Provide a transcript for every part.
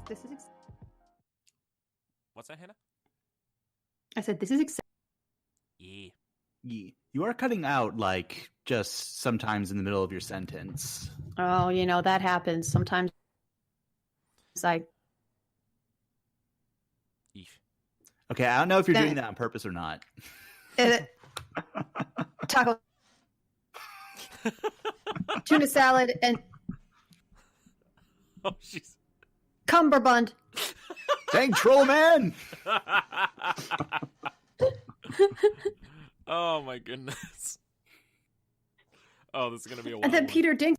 This is. What's that, Hannah? I said this is exciting. Yeah. Yeah. You are cutting out, like, just sometimes in the middle of your sentence. Oh, that happens sometimes. I Eef. Okay, I don't know if you're doing that on purpose or not. Taco, tuna salad, and Oh, jeez. cummerbund. Dang, troll man! Oh my goodness. Oh, this is gonna be a wild And then one. Peter Dink.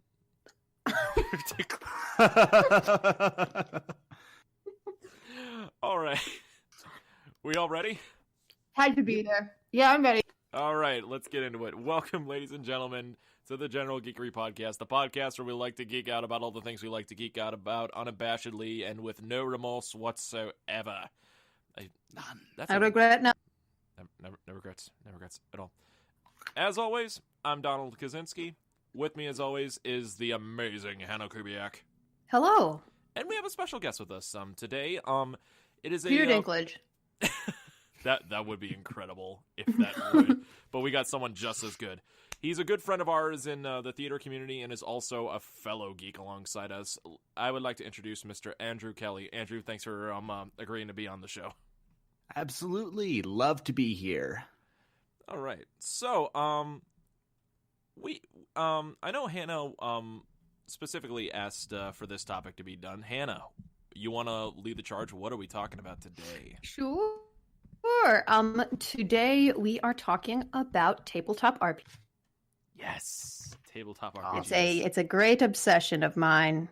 All right. We all ready? Had to be there. Yeah, I'm ready. All right, let's get into it. Welcome, ladies and gentlemen, to the General Geekery Podcast, the podcast where we like to geek out about all the things we like to geek out about unabashedly and with no remorse whatsoever. I regret now. No regrets at all. As always, I'm Donald Kaczynski. With me, as always, is the amazing Hannah Kubiak. Hello, And we have a special guest with us today. It is Peter Dinklage. That would be incredible if that would. But we got someone just as good. He's a good friend of ours in the theater community and is also a fellow geek alongside us. I would like to introduce Mr. Andrew Kelly. Andrew, thanks for agreeing to be on the show. Absolutely. Love to be here. All right. So, I know Hannah specifically asked for this topic to be done. Hannah, you want to lead the charge? What are we talking about today? Sure. Today we are talking about tabletop RPG. Yes, tabletop RPGs. It's a great obsession of mine.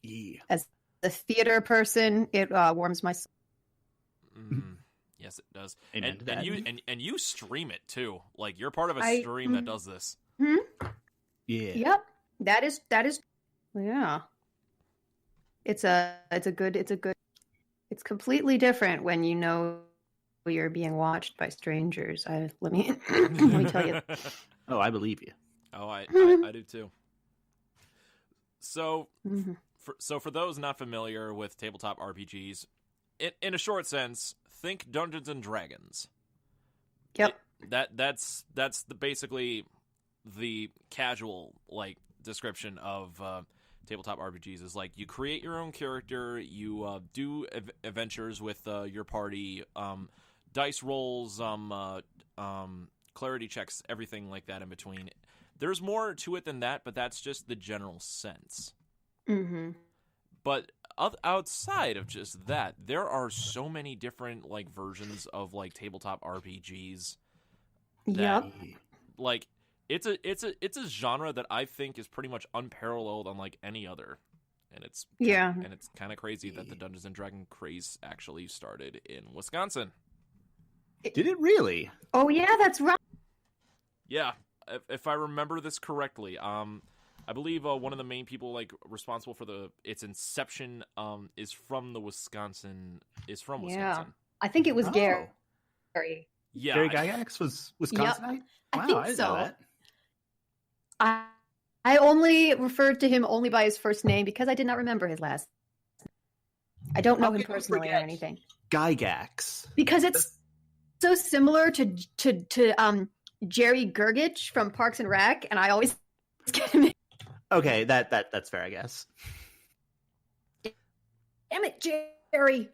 Yeah. As a theater person, it warms my soul. Yes, it does. Amen to that. And you stream it too. Like you're part of a stream that does this. Hmm? Yeah. Yep. That is. Yeah. It's completely different when you know you're being watched by strangers. Let me tell you. Oh, I believe you. Oh, I do too. So, for those not familiar with tabletop RPGs, in a short sense, think Dungeons and Dragons. Yep. That's basically the casual description of tabletop RPGs is like you create your own character, you do adventures with your party, dice rolls, clarity checks, everything like that in between. There's more to it than that, but that's just the general sense. Mm-hmm. But outside of just that, there are so many different versions of tabletop RPGs. Yep. It's a genre that I think is pretty much unparalleled unlike any other. And it's kind of crazy that the Dungeons and Dragons craze actually started in Wisconsin. Did it really? Oh yeah, that's right. Yeah, if I remember this correctly, I believe one of the main people responsible for its inception is from Wisconsin. Yeah, I think it was Gary. Yeah, Gary Gygax was Wisconsinite? I Wow, think I didn't so. know that. I only referred to him only by his first name because I did not remember his last name. I don't know him personally or anything. Gygax. Because it's so similar to Jerry Gergich from Parks and Rec, and I always get him. Okay, that's fair, I guess. Damn it, Jerry.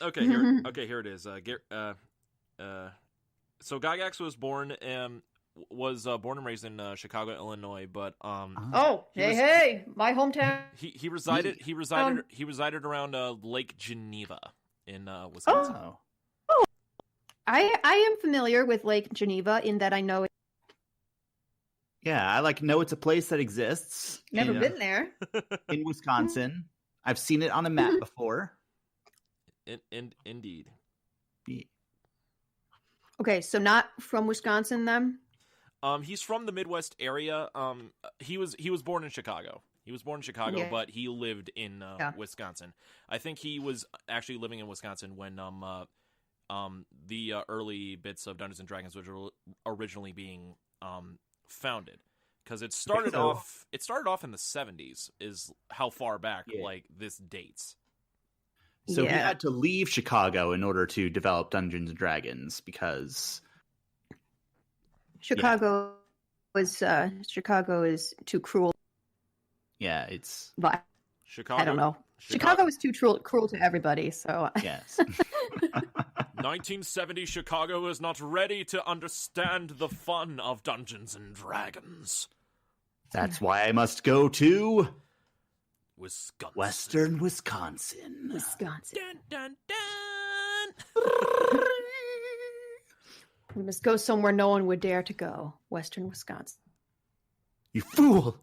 Okay, here it is. So Gygax was born and raised in Chicago, Illinois, but hey, my hometown. He resided around Lake Geneva in Wisconsin. Oh. I am familiar with Lake Geneva in that I know it. Yeah, I know it's a place that exists. Never been there. In Wisconsin. I've seen it on a map before. Indeed. Yeah. Okay, so not from Wisconsin then? He's from the Midwest area. He was born in Chicago. But he lived in Wisconsin. I think he was actually living in Wisconsin when the early bits of Dungeons and Dragons were originally being founded. because it started so. off. It started off in the 70s. Is how far back like this dates. So he had to leave Chicago in order to develop Dungeons and Dragons because Chicago is too cruel. Yeah, it's But Chicago. I don't know. Chicago is too cruel to everybody. So yes. 1970 Chicago is not ready to understand the fun of Dungeons and Dragons. That's why I must go to Wisconsin. Western Wisconsin. Dun, dun, dun. We must go somewhere no one would dare to go. Western Wisconsin. You fool!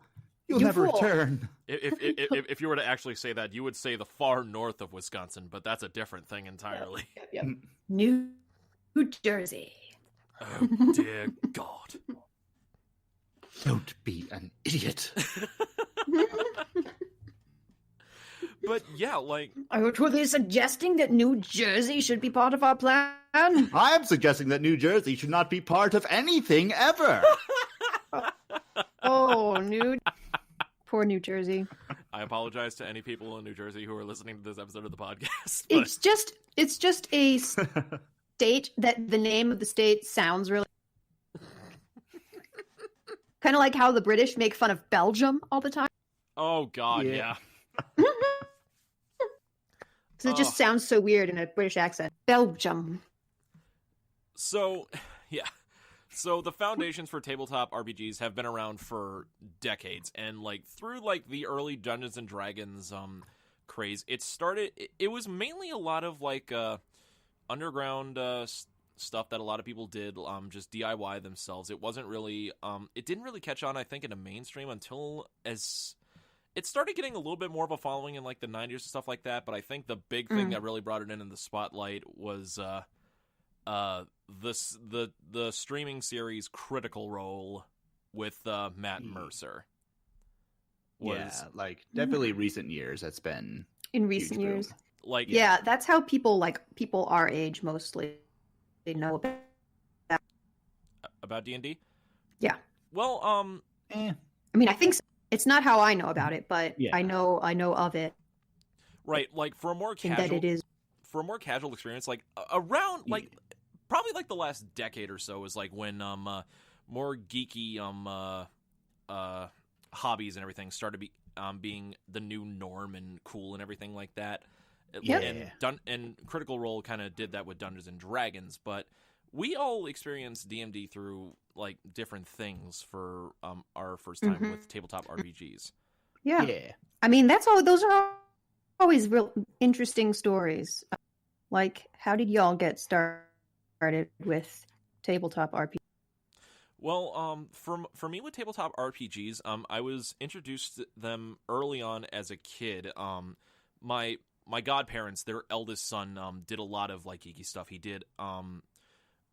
You'll You never fool. return. If you were to actually say that, you would say the far north of Wisconsin, but that's a different thing entirely. Yep. New Jersey. Oh, dear God. Don't be an idiot. But yeah, like... Are you truly suggesting that New Jersey should be part of our plan? I am suggesting that New Jersey should not be part of anything ever. Oh, poor New Jersey. I apologize to any people in New Jersey who are listening to this episode of the podcast. But... It's just a state that the name of the state sounds really kind of like how the British make fun of Belgium all the time. Oh God, yeah. So it just sounds so weird in a British accent. Belgium. So, yeah. So the foundations for tabletop RPGs have been around for decades, and like through like the early Dungeons and Dragons craze, it was mainly a lot of like underground stuff that a lot of people did just DIY themselves. It wasn't really it didn't really catch on, I think, in the mainstream until as it started getting a little bit more of a following in like the 90s and stuff like that. But I think the big thing that really brought it in the spotlight was the streaming series Critical Role with Matt Mercer. Definitely recent years. That's been in recent boom. years. Like that's how people our age mostly they know about D&D. Yeah. Well, I mean, I think so. It's not how I know about it, but I know of it. Right, like for a more And that it is for a more casual experience, like around like probably like the last decade or so is like when more geeky hobbies and everything started being the new norm and cool and everything like that. Yep. And Critical Role kind of did that with Dungeons and Dragons, but we all experienced DMD through like different things for our first time with tabletop RPGs. Yeah. I mean, those are always real interesting stories. Like, how did y'all get started with tabletop RPG? Well, for me with tabletop RPGs, I was introduced to them early on as a kid. My godparents, their eldest son, did a lot of like geeky stuff. He did.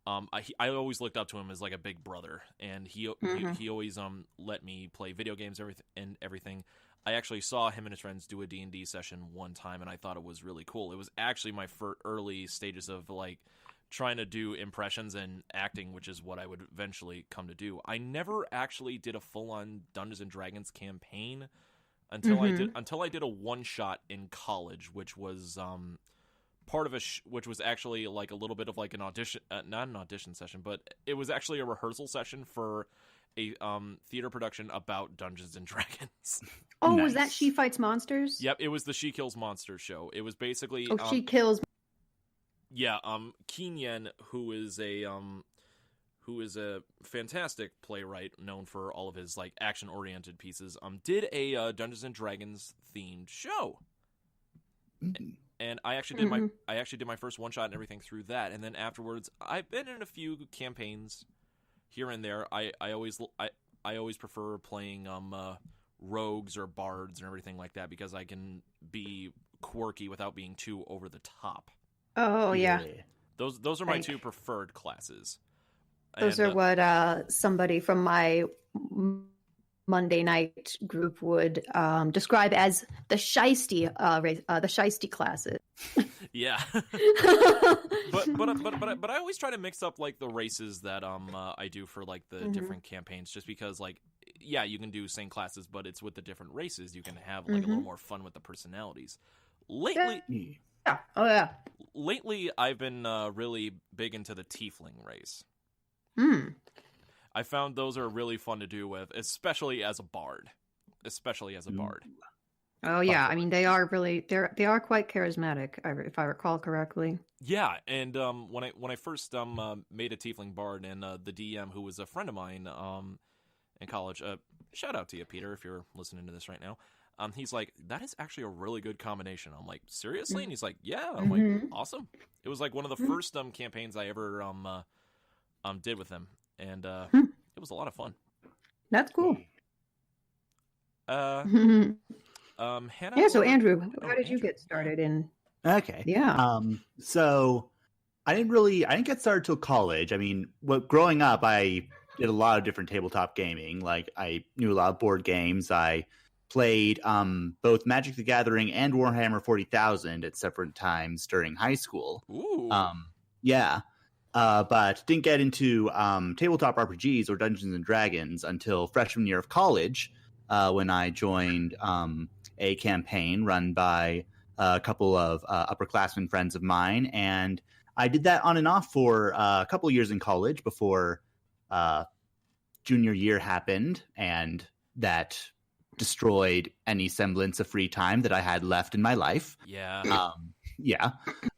I always looked up to him as like a big brother, and he always let me play video games and everything. I actually saw him and his friends do a D&D session one time, and I thought it was really cool. It was actually my early stages of like trying to do impressions and acting, which is what I would eventually come to do. I never actually did a full-on Dungeons and Dragons campaign until I did a one-shot in college, which was part of which was actually like a little bit of like an audition, not an audition session, but it was actually a rehearsal session for a theater production about Dungeons and Dragons. Oh, was that She Fights Monsters? Yep, it was the She Kills Monsters show. It was basically She Kills. Yeah, Keen Yen, who is a fantastic playwright known for all of his like action-oriented pieces, did a Dungeons and Dragons themed show. And I actually did my first one shot and everything through that, and then afterwards I've been in a few campaigns here and there. I always prefer playing rogues or bards and everything like that because I can be quirky without being too over the top. Oh yeah. Those are my two preferred classes. Those are what somebody from my Monday night group would describe as the shisty classes. Yeah. but I always try to mix up like the races that I do for like the different campaigns, just because like yeah, you can do same classes, but it's with the different races. You can have like a little more fun with the personalities. Lately, Yeah. Oh yeah. lately I've been really big into the tiefling race. Hmm. I found those are really fun to do with, especially as a bard. Oh yeah. I mean, they are quite charismatic, if I recall correctly. Yeah, and when I first made a tiefling bard, and the DM, who was a friend of mine in college, shout out to you, Peter, if you're listening to this right now. He's like, that is actually a really good combination. I'm like, seriously? And he's like, yeah. I'm like, awesome. It was like one of the first campaigns I ever did with him, and it was a lot of fun. That's cool. Hannah. Yeah. So Andrew, how did you get started in? Okay. Yeah. So I didn't get started till college. I mean, growing up, I did a lot of different tabletop gaming. Like, I knew a lot of board games. I played both Magic the Gathering and Warhammer 40,000 at separate times during high school. Ooh. Yeah. But didn't get into tabletop RPGs or Dungeons and Dragons until freshman year of college, when I joined a campaign run by a couple of upperclassmen friends of mine. And I did that on and off for a couple years in college before junior year happened, and that destroyed any semblance of free time that I had left in my life. Yeah.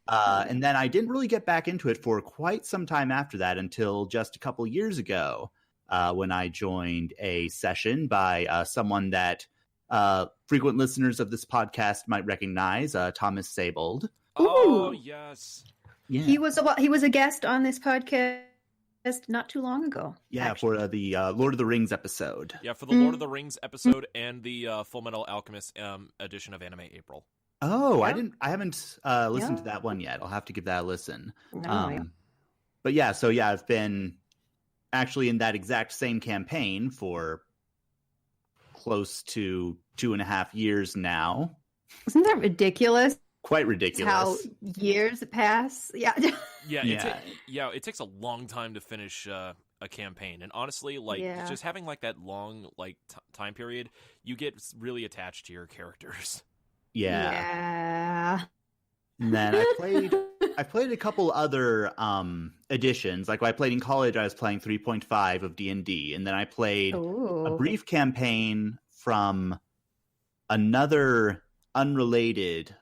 And then I didn't really get back into it for quite some time after that, until just a couple years ago, when I joined a session by someone that frequent listeners of this podcast might recognize, Thomas Sabold. Oh, yes. Yeah. He was a guest on this podcast not too long ago. Yeah, actually. for the Lord of the Rings episode. Yeah, for the Lord of the Rings episode and the Full Metal Alchemist edition of Anime April. Oh, Yeah. I haven't listened to that one yet. I'll have to give that a listen. No, But yeah, so yeah, I've been actually in that exact same campaign for close to 2.5 years now. Isn't that ridiculous? Quite ridiculous. How years pass? Yeah. It takes a long time to finish a campaign, and honestly, like just having like that long time period, you get really attached to your characters. Yeah. And then I played a couple other editions. Like when I played in college, I was playing 3.5 of D&D, and then I played a brief campaign from another unrelated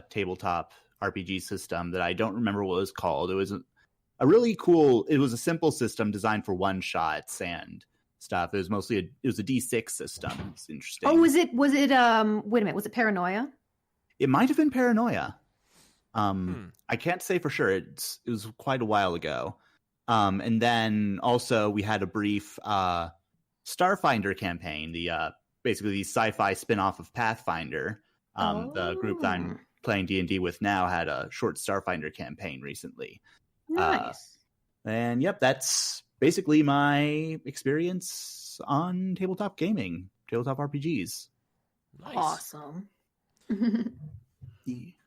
tabletop RPG system that I don't remember what it was called. It was a really cool. It was a simple system designed for one shots and stuff. It was mostly a D6 system. It's interesting. Oh, was it? Wait a minute. Was it Paranoia? It might have been Paranoia. I can't say for sure. It was quite a while ago. And then also we had a brief Starfinder campaign. Basically the sci-fi spin-off of Pathfinder. The group that I'm playing D&D with now had a short Starfinder campaign recently. Nice. And yep, that's basically my experience on tabletop gaming, tabletop RPGs. Nice. Awesome.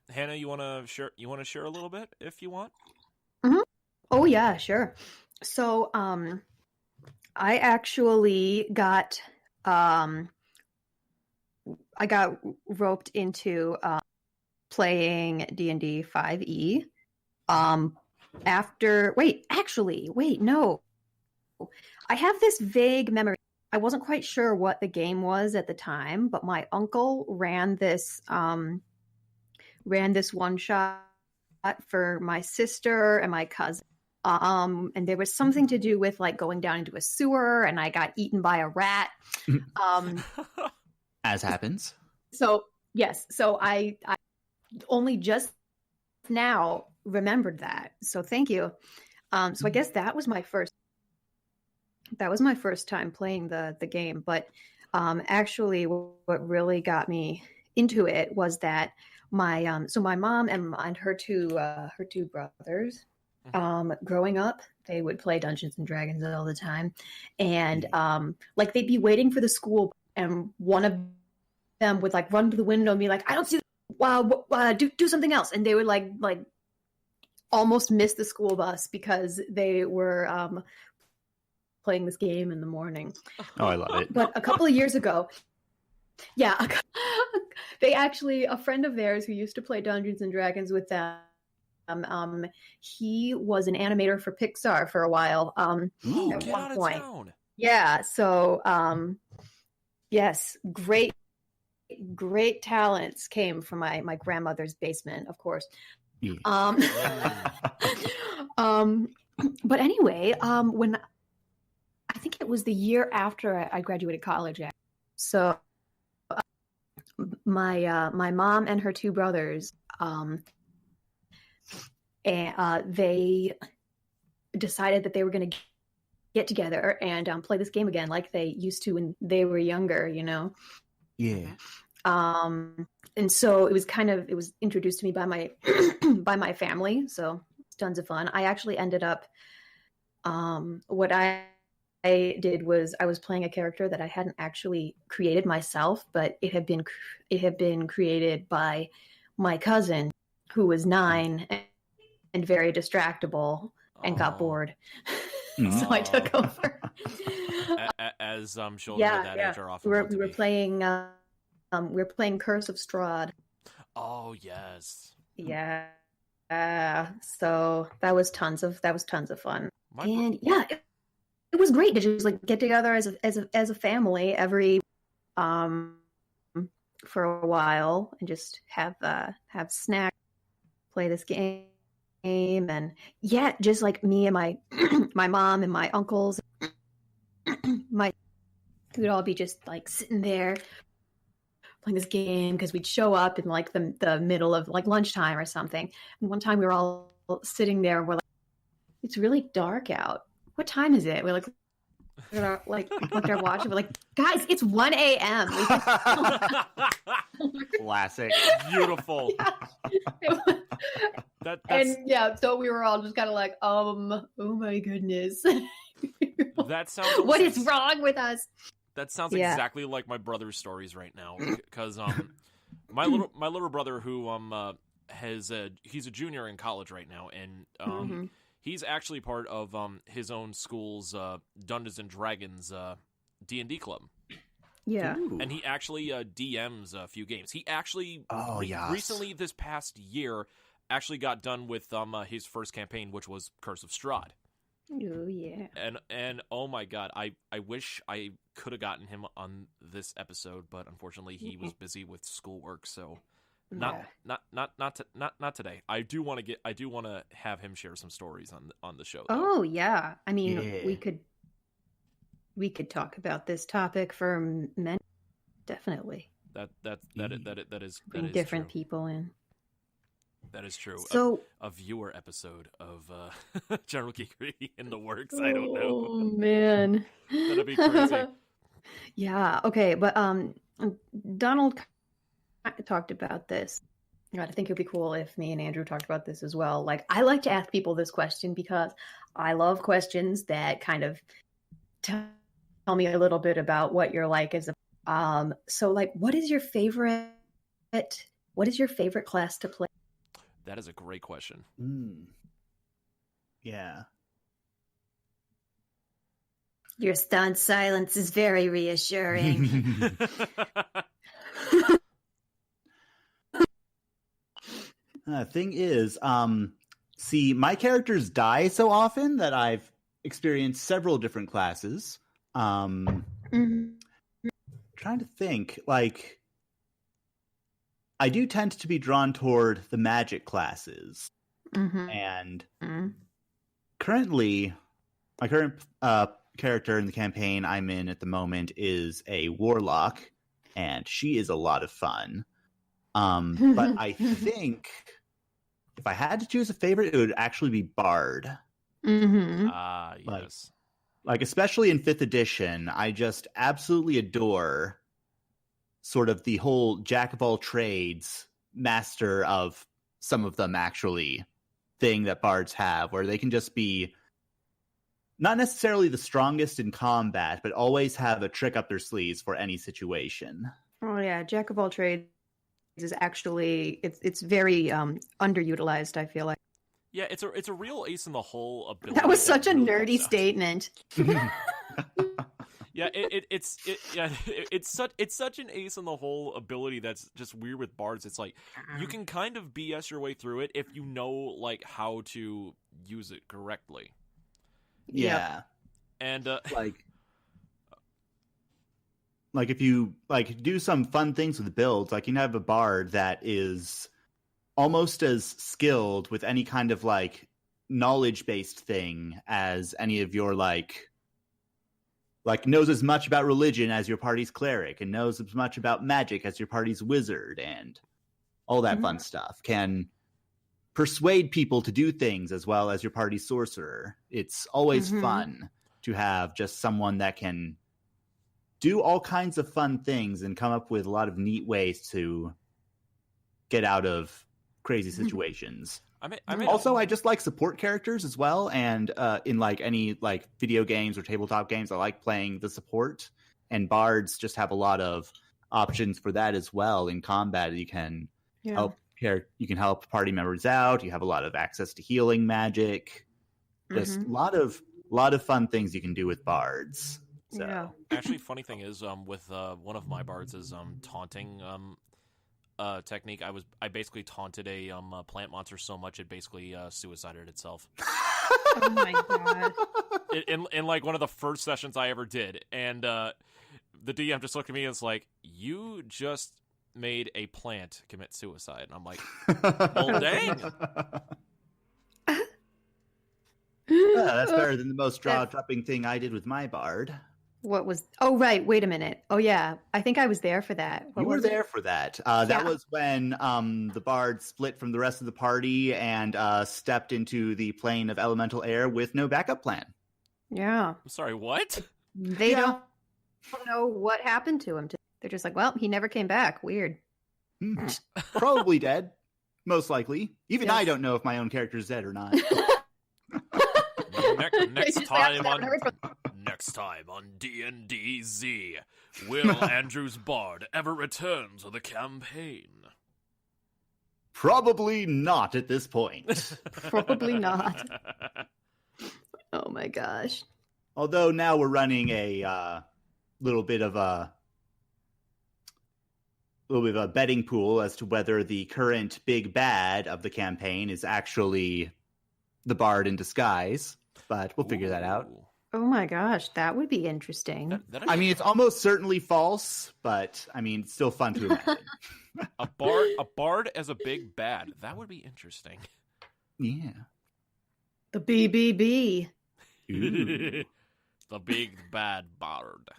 Hannah, you want to share a little bit if you want? Mm-hmm. Oh yeah, sure. So I actually got roped into playing D&D 5e no. I have this vague memory. I wasn't quite sure what the game was at the time, but my uncle ran this one shot for my sister and my cousin. And there was something to do with like going down into a sewer, and I got eaten by a rat. As happens. So yes, so I only just now remembered that. So thank you. So I guess that was my first time playing the game. But actually, what really got me into it was that my mom and her two brothers, growing up, they would play Dungeons and Dragons all the time, and like they'd be waiting for the school, and one of them would like run to the window and be like, "I don't see. Wow, do something else," and they would like almost miss the school bus because they were playing this game in the morning. Oh, I love it. But a couple of years ago, yeah, they actually, a friend of theirs who used to play Dungeons and Dragons with them, he was an animator for Pixar for a while. Ooh, at get one out of point. town. Yeah, so yes, great talents came from my grandmother's basement, of course. Yeah. But anyway, when I think it was the year after I graduated college, so my mom and her two brothers, they decided that they were going to get together and play this game again, like they used to when they were younger, you know. Yeah. And so it was introduced to me by my by my family, so it's tons of fun. I actually ended up what I did was I was playing a character that I hadn't actually created myself, but it had been created by my cousin, who was 9 and very distractible and got bored. So I took over. As children at that age are often we were playing Curse of Strahd. Oh yes. Yeah. So that was tons of fun. It was great to just like get together as a family every for a while and just have snacks, play this game, and just like me and my my mom and my uncles, we'd all be just like sitting there playing this game because we'd show up in like the middle of like lunchtime or something. And one time we were all sitting there and we're like, it's really dark out. What time is it? We're like looked at our watch and we're like, guys, it's 1 a.m. Classic. Beautiful. So we were all just kind of like, oh my goodness. That sounds what is wrong with us? That sounds exactly like my brother's stories right now, because my little brother, who he's a junior in college right now, and he's actually part of his own school's Dungeons and Dragons D&D club. Yeah. Ooh. And he actually DMs a few games. He actually recently, this past year, actually got done with his first campaign, which was Curse of Strahd. Oh yeah. And oh my god, I wish I could have gotten him on this episode, but unfortunately he was busy with schoolwork, so not today. I do want to have him share some stories on the show, though. Oh yeah. I mean, we could talk about this topic for men, definitely. That is Bring different true. people in. That is true. So a viewer episode of General Geekery in the works. I don't know. Oh man, that'd be crazy. Yeah. Okay, but Donald talked about this. I think it'd be cool if me and Andrew talked about this as well. Like, I like to ask people this question because I love questions that kind of tell me a little bit about what you're like as a. So, like, what is your favorite class to play? That is a great question. Yeah. Your stunned silence is very reassuring. Thing is, see, my characters die so often that I've experienced several different classes. Trying to think, like, I do tend to be drawn toward the magic classes. And currently, my current character in the campaign I'm in at the moment is a warlock, and she is a lot of fun. But I think if I had to choose a favorite, it would actually be Bard. Yes. Like especially in 5th edition, I just absolutely adore sort of the whole jack of all trades, master of some of them actually thing that bards have, where they can just be not necessarily the strongest in combat, but always have a trick up their sleeves for any situation. Oh yeah, jack of all trades is actually it's very underutilized, I feel like. Yeah, it's a real ace in the hole ability. That was such a really nerdy statement. Yeah, it's such an ace in the hole ability that's just weird with bards. It's like you can kind of BS your way through it if you know like how to use it correctly. Yeah. And like if you like do some fun things with the builds, like you can have a bard that is almost as skilled with any kind of like knowledge-based thing as any of your like knows as much about religion as your party's cleric, and knows as much about magic as your party's wizard, and all that fun stuff. Can persuade people to do things as well as your party's sorcerer. It's always fun to have just someone that can do all kinds of fun things and come up with a lot of neat ways to get out of crazy situations. I just like support characters as well, and in like any like video games or tabletop games, I like playing the support, and bards just have a lot of options for that as well. In combat, you can help party members out. You have a lot of access to healing magic. Just a lot of fun things you can do with bards. So. Yeah. Actually, funny thing is, with one of my bards is taunting technique. I basically taunted a plant monster so much it basically suicided itself. Oh my god! In like one of the first sessions I ever did, and the DM just looked at me and was like, "You just made a plant commit suicide," and I'm like, "Well, dang." That's better than the most jaw-dropping thing I did with my bard. What was... Oh, right. Wait a minute. Oh, yeah. I think I was there for that. You were there for that. That was when the bard split from the rest of the party and stepped into the plane of elemental air with no backup plan. Yeah. I'm sorry, what? They don't know what happened to him. They're just like, well, he never came back. Weird. Probably dead. Most likely. Even I don't know if my own character is dead or not. Next time on D&D Z, will Andrew's bard ever return to the campaign? Probably not at this point. Probably not. Oh my gosh. Although now we're running a little bit of a betting pool as to whether the current big bad of the campaign is actually the bard in disguise, but we'll figure that out. Oh my gosh, that would be interesting. I mean, it's almost certainly false, but I mean, it's still fun to imagine. a bard as a big bad. That would be interesting. Yeah. The BBB. The big bad bard.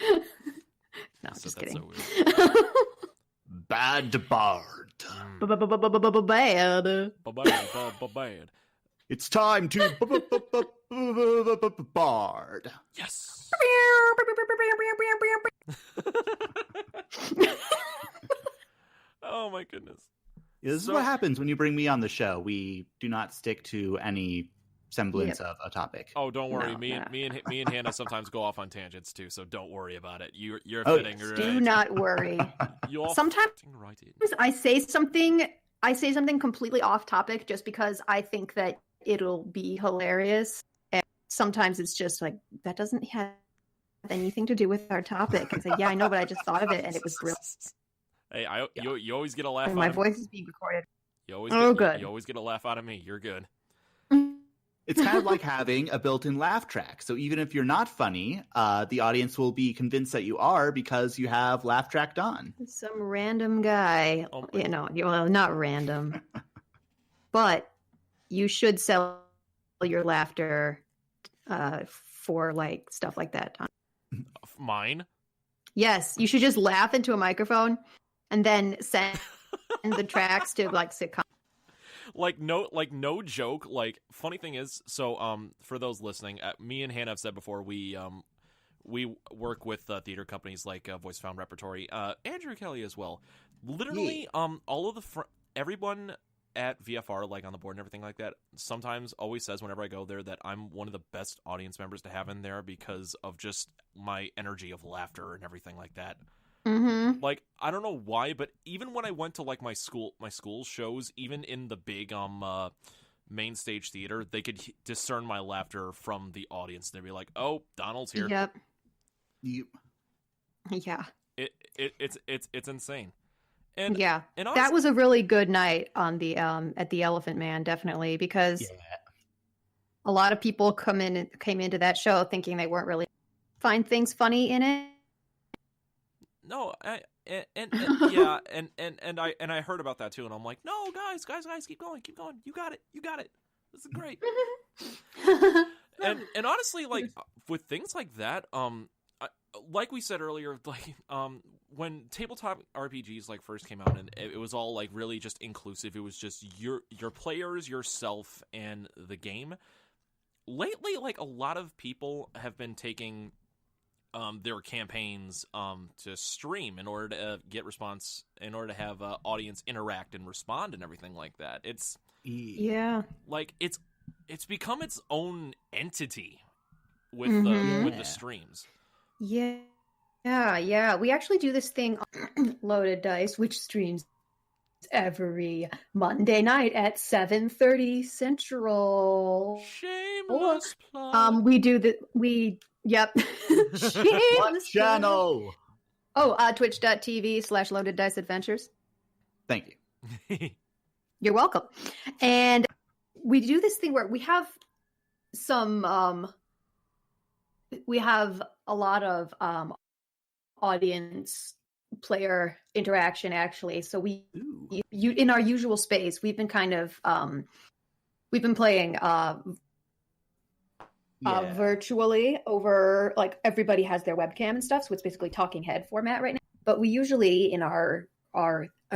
No, I'm just kidding. So bad bard. Bad. It's time to bard. Yes. Oh my goodness. This is what happens when you bring me on the show. We do not stick to any semblance of a topic. Oh, don't worry. Me and Hannah sometimes go off on tangents too, so don't worry about it. You're fitting right. Do not worry. Sometimes right I say something completely off topic just because I think that it'll be hilarious. And sometimes it's just like, that doesn't have anything to do with our topic. It's like, yeah, I know, but I just thought of it and it was brilliant. Hey, you always get a laugh. My voice is being recorded. You always get a laugh out of me. You're good. It's kind of like having a built-in laugh track. So even if you're not funny, the audience will be convinced that you are because you have laugh tracked on. Some random guy, well, not random, but you should sell your laughter for like stuff like that. Mine? Yes, you should just laugh into a microphone and then send the tracks to like sitcom. No joke. Like, funny thing is, so for those listening, me and Hannah have said before, we work with theater companies like Voice Found Repertory, Andrew Kelly as well. Literally, all of everyone at VFR, like on the board and everything like that, sometimes always says whenever I go there that I'm one of the best audience members to have in there because of just my energy of laughter and everything like that. Mm-hmm. Like, I don't know why, but even when I went to like my school shows, even in the big main stage theater, they could discern my laughter from the audience. They'd be like, "Oh, Donald's here." Yep. Yep. Yeah. It's insane. And yeah, and that was a really good night on the at the Elephant Man, definitely, because a lot of people came into that show thinking they weren't really find things funny in it. No, and I heard about that too, and I'm like, no, guys, keep going, you got it, this is great. and honestly, like with things like that, like we said earlier, like when tabletop RPGs like first came out, and it was all like really just inclusive. It was just your players, yourself, and the game. Lately, like a lot of people have been taking their campaigns to stream in order to get response, in order to have audience interact and respond and everything like that. It's like it's become its own entity with with the streams. Yeah. We actually do this thing on Loaded Dice, which streams every Monday night at 7:30 Central. Shameless plug. Yep. What channel? Twitch.tv/Loaded Dice Adventures. Thank you. You're welcome. And we do this thing where we have some we have a lot of audience player interaction, actually. So in our usual space, we've been kind of we've been playing virtually over, like, everybody has their webcam and stuff, so it's basically talking head format right now. But we usually in our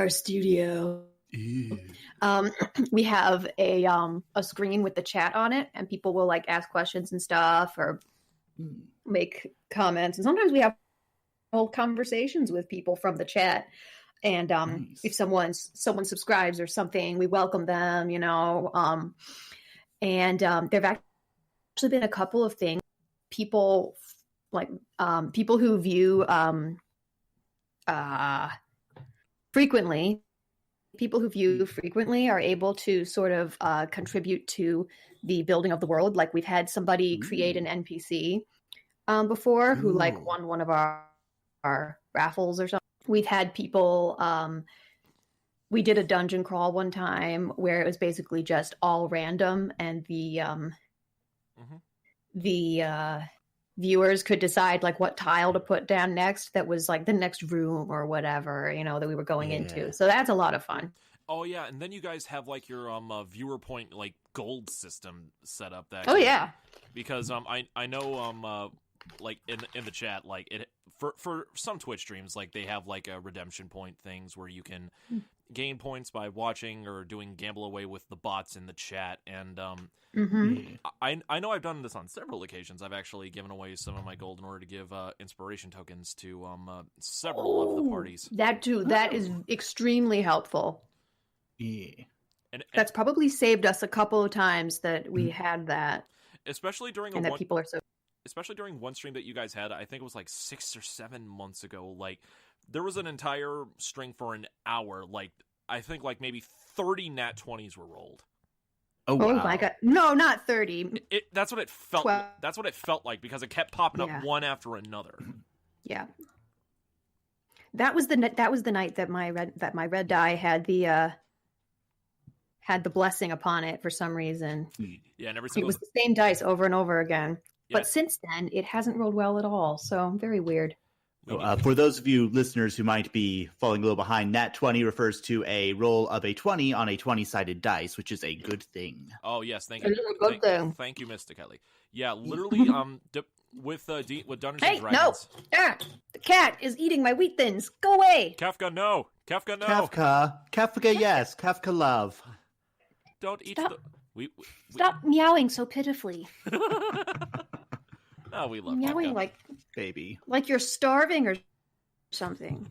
studio we have a screen with the chat on it, and people will like ask questions and stuff or make comments, and sometimes we have whole conversations with people from the chat. And nice. If someone subscribes or something, we welcome them, and there've actually been a couple of things. People people who view frequently are able to sort of contribute to the building of the world. Like, we've had somebody create an NPC before who like won one of our raffles or something. We've had people we did a dungeon crawl one time where it was basically just all random, and the viewers could decide like what tile to put down next. That was like the next room or whatever, that we were going into. So that's a lot of fun. Oh yeah, and then you guys have like your viewer point like gold system set up. That because I know like in the chat, like it for some Twitch streams, like they have like a redemption point things where you can gain points by watching or doing gamble away with the bots in the chat. And I know I've done this on several occasions. I've actually given away some of my gold in order to give inspiration tokens to several of the parties. That too. That is extremely helpful. Yeah. And that's probably saved us a couple of times that we had that. Especially during people are so. Especially during one stream that you guys had, I think it was like 6 or 7 months ago. Like, there was an entire string for an hour. Like, I think like maybe 30 nat 20s were rolled. Oh, wow. My God! No, not 30. That's what it felt. 12. That's what it felt like, because it kept popping up one after another. Yeah. That was the night that my red die had the blessing upon it for some reason. Yeah, and it was the same dice over and over again. Yeah. But since then, it hasn't rolled well at all. So very weird. For those of you listeners who might be falling a little behind, nat 20 refers to a roll of a 20 on a 20-sided dice, which is a good thing. Oh yes, thank you. It is a good thing. Thank you, Mr. Kelly. Yeah, literally, with Dungeons and Dragons. Hey, no! The cat is eating my wheat thins. Go away! Kafka, no! Kafka, yes. Kafka, love. Don't eat Stop meowing so pitifully. Oh, we love meowing Kafka. Like baby, like you're starving or something.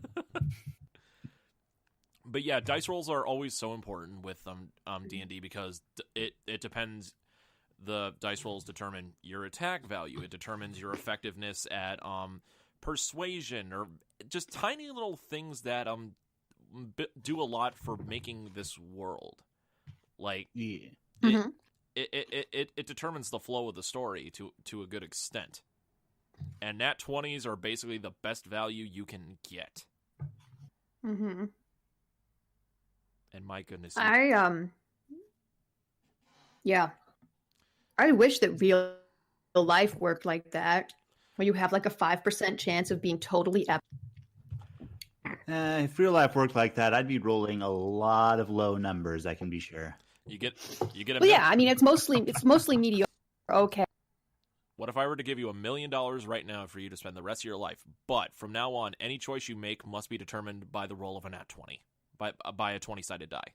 But yeah, dice rolls are always so important with D&D because it depends. The dice rolls determine your attack value. It determines your effectiveness at persuasion, or just tiny little things that do a lot for making this world. Like Mm-hmm. it determines the flow of the story to a good extent. And nat 20s are basically the best value you can get. Mm-hmm. And my goodness, yeah, I wish that real life worked like that, where you have like a 5% chance of being totally epic. If real life worked like that, I'd be rolling a lot of low numbers. I can be sure. you get a. Well, yeah, I mean it's mostly mediocre. Okay. What if I were to give you $1 million right now for you to spend the rest of your life? But from now on, any choice you make must be determined by the roll of a nat 20, by a 20-sided die.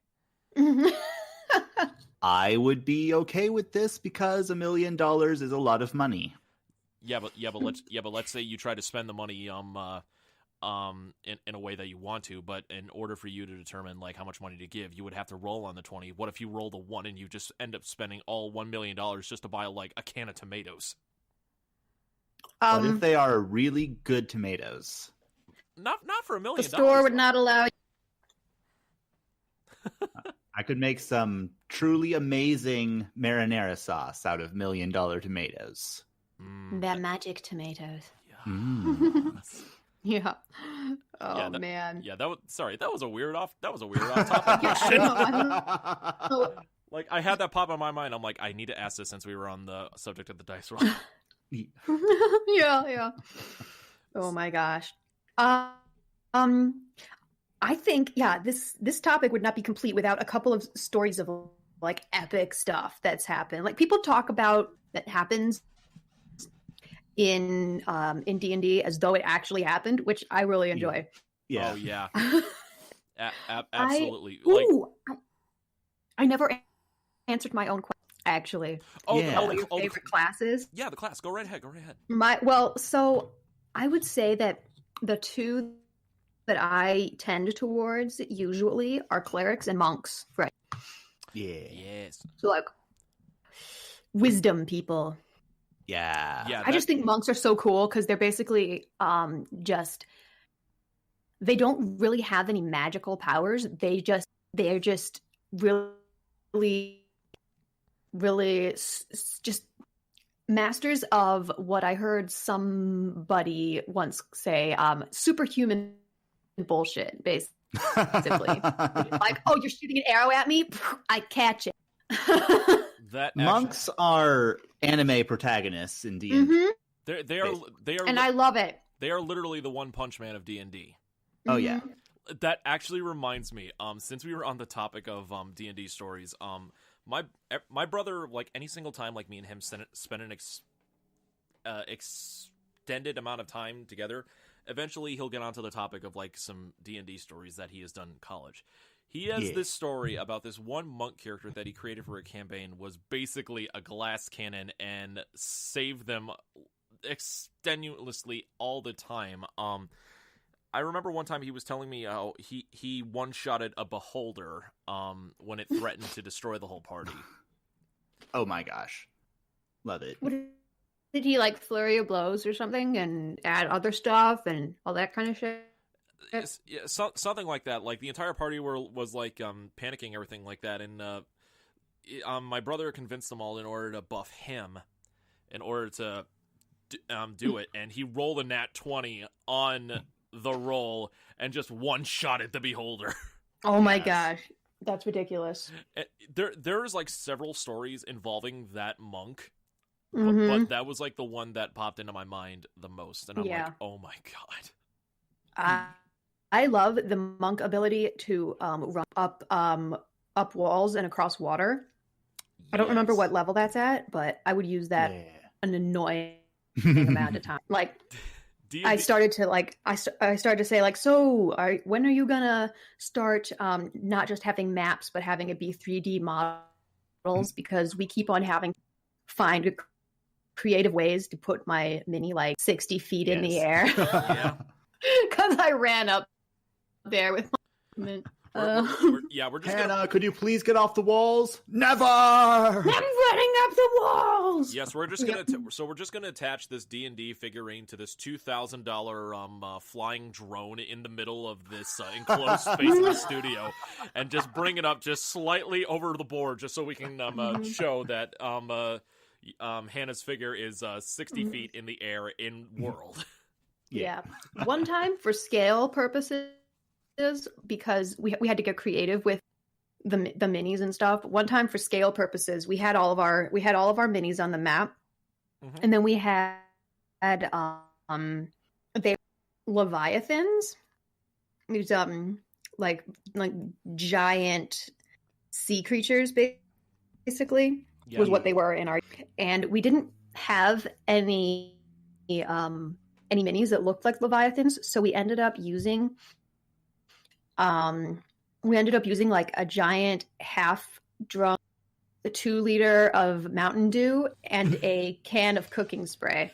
I would be okay with this because $1 million is a lot of money. Yeah, but let's say you try to spend the money in a way that you want to, but in order for you to determine like how much money to give, you would have to roll on the 20. What if you roll the 1 and you just end up spending all $1 million just to buy like a can of tomatoes? What if they are really good tomatoes? Not for $1 million. The store would not allow you. I could make some truly amazing marinara sauce out of $1 million tomatoes. They're magic tomatoes. Yeah. Yeah. Oh man. Yeah, that was a weird off topic question. I don't know. Like I had that pop in my mind. I'm like, I need to ask this since we were on the subject of the dice roll. Yeah. Oh my gosh. I think this topic would not be complete without a couple of stories of like epic stuff that's happened. Like people talk about that happens in D&D as though it actually happened, which I really enjoy. Yeah. Oh yeah. Absolutely. I never answered my own question. Actually, your favorite classes? Yeah, the class. Go right ahead. So I would say that the two that I tend towards usually are clerics and monks, right? Yeah. Yes. So like wisdom people. Yeah. I just think monks are so cool because they're basically they don't really have any magical powers. They're just really just masters of what I heard somebody once say, superhuman bullshit, basically. Like, oh, you're shooting an arrow at me? I catch it. Monks are anime protagonists in D&D. Mm-hmm. They are, and I love it. They are literally the One Punch Man of D&D. Oh yeah. That actually reminds me. Since we were on the topic of D&D stories, my brother, like any single time, like me and him spend an extended amount of time together, eventually he'll get onto the topic of like some D&D stories that he has done in college. He has this story about this one monk character that he created for a campaign was basically a glass cannon and saved them extenuously all the time. I remember one time he was telling me how he one-shotted a beholder when it threatened to destroy the whole party. Oh my gosh. Love it. Did he like flurry of blows or something and add other stuff and all that kind of shit? Yeah, something like that. Like the entire party was like panicking, everything like that, and my brother convinced them all in order to buff him, in order to do it, and he rolled a nat 20 on the roll and just one-shotted the beholder. Oh my gosh, that's ridiculous. There's like several stories involving that monk, Mm-hmm. but that was like the one that popped into my mind the most, and I'm like, oh my god. I love the monk ability to run up walls and across water. Yes. I don't remember what level that's at, but I would use that an annoying amount of time. Like D&D. I started to say like, so when are you gonna start not just having maps but having it be 3D models? Because we keep on having to find creative ways to put my mini like 60 feet in the air. Yeah. Because I ran up there with my movement. We're just Hannah, could you please get off the walls? Never. I'm running up the walls. Yes, we're just gonna attach this D&D figurine to this $2,000 flying drone in the middle of this enclosed space in the studio, and just bring it up just slightly over the board, just so we can show that Hannah's figure is 60 feet in the air in world. Yeah. One time for scale purposes, because we had to get creative with the minis and stuff. One time for scale purposes, we had all of our minis on the map, and then we had they leviathans, these like giant sea creatures, basically was what they were in our. And we didn't have any minis that looked like leviathans, so we ended up using like a giant half drum, a 2-liter of Mountain Dew, and a can of cooking spray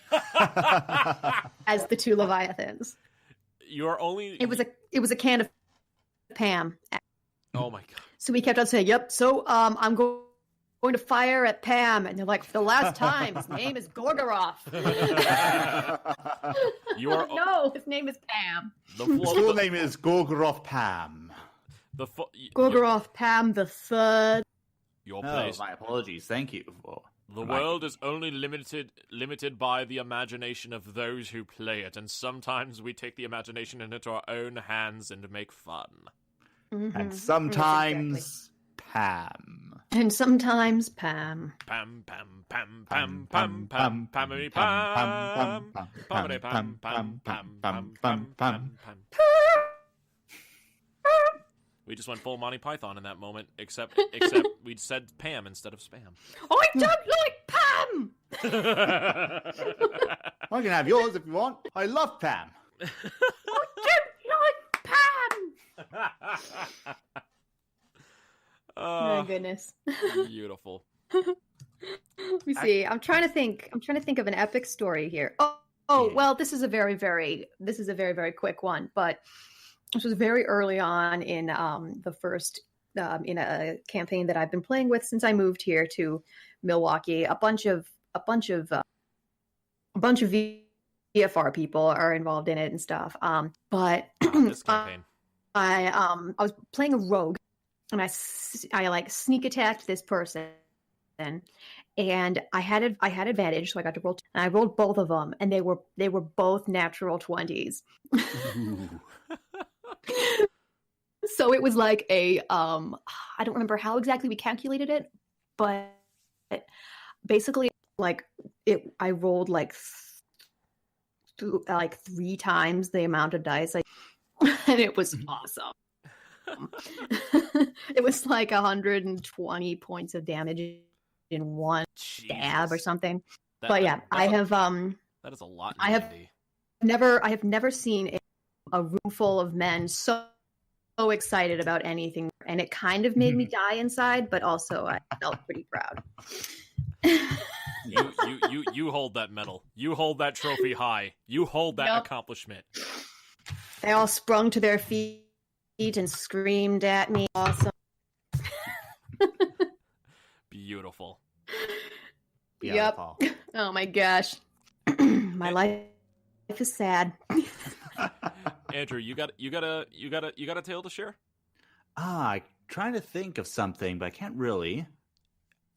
as the 2 leviathans. It was a can of Pam. Oh my god. So we kept on saying, "Yep, so I'm going to fire at Pam," and they're like, "For the last time, his name is Gorgoroth." No, his name is Pam. His full name is Gorgoroth Pam. Gorgoroth Pam the Third. Your place. My apologies. Thank you. The world is only limited by the imagination of those who play it, and sometimes we take the imagination into our own hands and make fun. And sometimes Pam. And sometimes Pam. Pam, Pam, Pam, Pam, Pam, Pam, Pamity Pam, Pamity Pam, Pam, Pam, Pam, Pam, Pam, Pam. We just went full Monty Python in that moment, except we said Pam instead of spam. I don't like Pam! I can have yours if you want. I love Pam. I don't like Pam! Oh my goodness. Beautiful. Let me see. I'm trying to think of an epic story here. Well, this is a very, very quick one, but this was very early on in the first in a campaign that I've been playing with since I moved here to Milwaukee. A bunch of VFR people are involved in it and stuff. But this campaign. I was playing a rogue, and I like sneak attacked this person, and I had advantage, so I got to roll. And I rolled both of them, and they were both natural 20s. So it was like a I don't remember how exactly we calculated it, but basically I rolled like 3 times the amount of dice, and it was awesome. It was like 120 points of damage in one stab or something. That is a lot. I have never seen a room full of men so excited about anything, and it kind of made me die inside, but also I felt pretty proud. You hold that medal. You hold that trophy high. You hold that accomplishment. They all sprung to their feet and screamed at me. Awesome. Beautiful. Yep. Oh my gosh. My life is sad. Andrew, you got a tale to share? I'm trying to think of something, but I can't really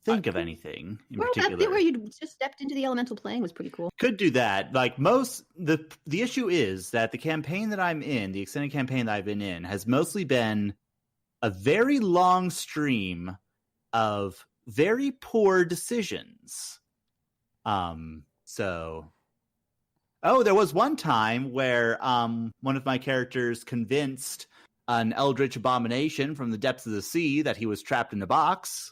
think of anything in particular. That bit where you just stepped into the elemental plane was pretty cool. Could do that. Like the issue is that the campaign that I'm in, the extended campaign that I've been in, has mostly been a very long stream of very poor decisions. There was one time where one of my characters convinced an eldritch abomination from the depths of the sea that he was trapped in a box.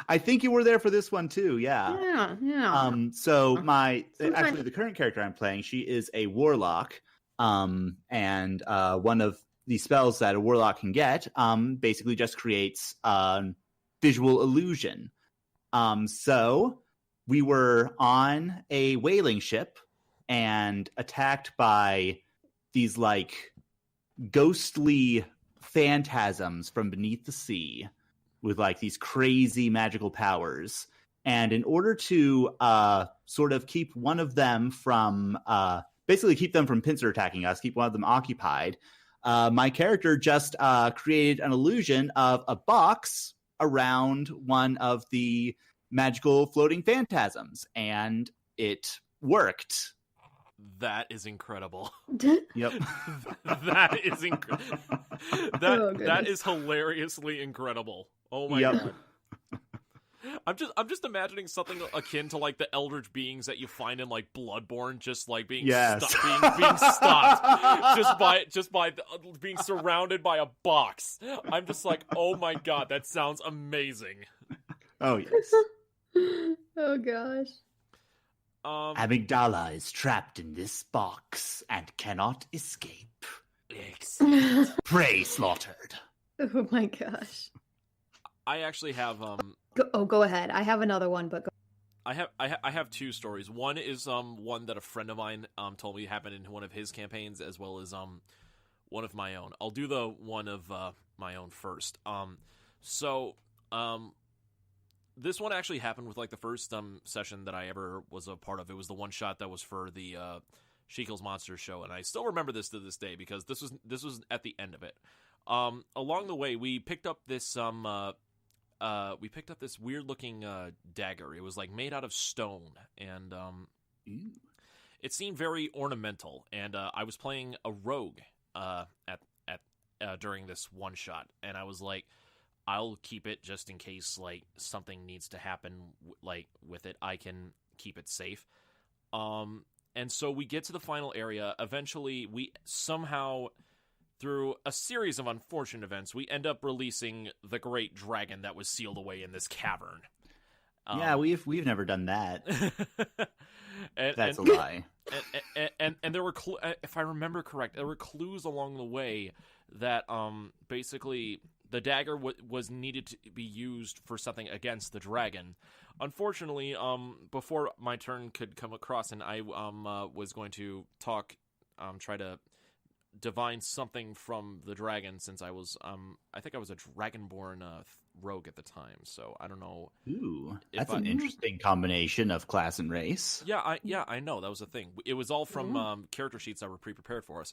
I think you were there for this one too. Yeah. Actually, the current character I'm playing, she is a warlock, and one of the spells that a warlock can get, basically just creates visual illusion. So we were on a whaling ship and attacked by these like ghostly phantasms from beneath the sea with like these crazy magical powers. And in order to sort of keep one of them from basically keep them from pincer attacking us, keep one of them occupied, my character just created an illusion of a box around one of the magical floating phantasms, and it worked. That is incredible. Yep. That is that is hilariously incredible. Oh my god. I'm just imagining something akin to like the eldritch beings that you find in like Bloodborne, just like being being stopped just by being surrounded by a box. I'm just like, oh my god, that sounds amazing. Oh yes. Oh gosh. Amygdala is trapped in this box and cannot escape. Excellent. Prey slaughtered. Oh my gosh. I actually have go ahead. I have another one, but go. I have two stories. One is one that a friend of mine told me happened in one of his campaigns, as well as one of my own. I'll do the one of my own first. This one actually happened with like the first session that I ever was a part of. It was the one shot that was for the Shekel's Monsters show, and I still remember this to this day because this was at the end of it. Along the way, we picked up this weird looking dagger. It was like made out of stone, and it seemed very ornamental. And I was playing a rogue during this one shot, and I was like, I'll keep it just in case like something needs to happen like with it. I can keep it safe. And so we get to the final area. Eventually, we somehow, through a series of unfortunate events, we end up releasing the great dragon that was sealed away in this cavern. Yeah, we've never done that. That's a and, lie. And there were, if I remember correct, there were clues along the way that basically the dagger was needed to be used for something against the dragon. Unfortunately, before my turn could come across, and I was going to try to divine something from the dragon, since I was I think I was a dragonborn rogue at the time, so I don't know. Ooh, that's an interesting combination of class and race. Yeah, I know, that was the thing. It was all from character sheets that were pre-prepared for us.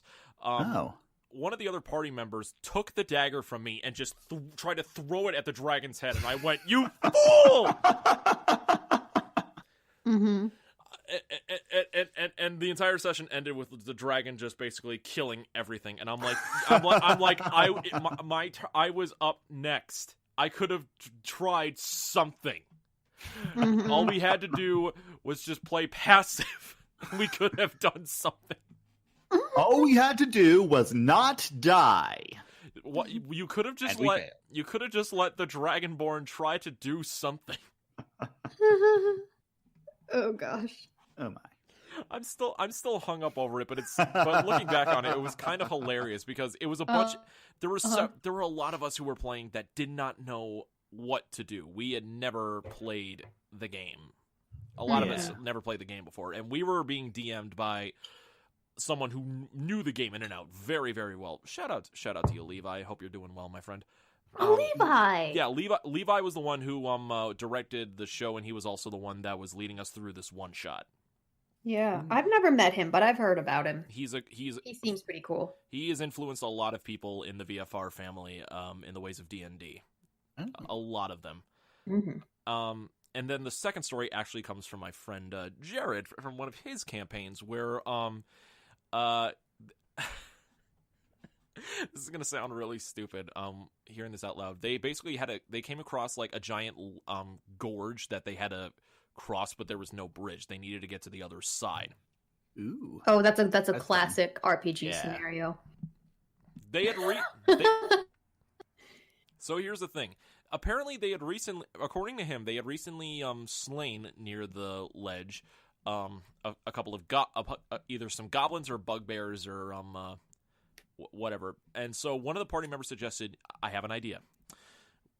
One of the other party members took the dagger from me and just tried to throw it at the dragon's head, and I went, "You fool!" Mm-hmm. And the entire session ended with the dragon just basically killing everything. And I was up next. I could have tried something. Mm-hmm. All we had to do was just play passive. We could have done something. All we had to do was not die. What you could have just let the Dragonborn try to do something. Oh gosh. Oh my. I'm still hung up over it, but looking back on it, it was kind of hilarious because it was a bunch. There were a lot of us who were playing that did not know what to do. We had never played the game. A lot of us never played the game before, and we were being DM'd by someone who knew the game in and out very, very well. Shout out to you, Levi. I hope you're doing well, my friend. Levi. Yeah, Levi was the one who directed the show, and he was also the one that was leading us through this one shot. Yeah, I've never met him, but I've heard about him. He seems pretty cool. He has influenced a lot of people in the VFR family, in the ways of D&D. A lot of them. Mm-hmm. And then the second story actually comes from my friend Jared from one of his campaigns, where this is gonna sound really stupid. Hearing this out loud, they basically they came across like a giant gorge that they had to cross, but there was no bridge. They needed to get to the other side. Ooh. Oh, that's a classic RPG scenario. They had So here's the thing. Apparently, according to him, they had recently slain near the ledge a couple of either some goblins or bugbears or whatever. And so one of the party members suggested, I have an idea.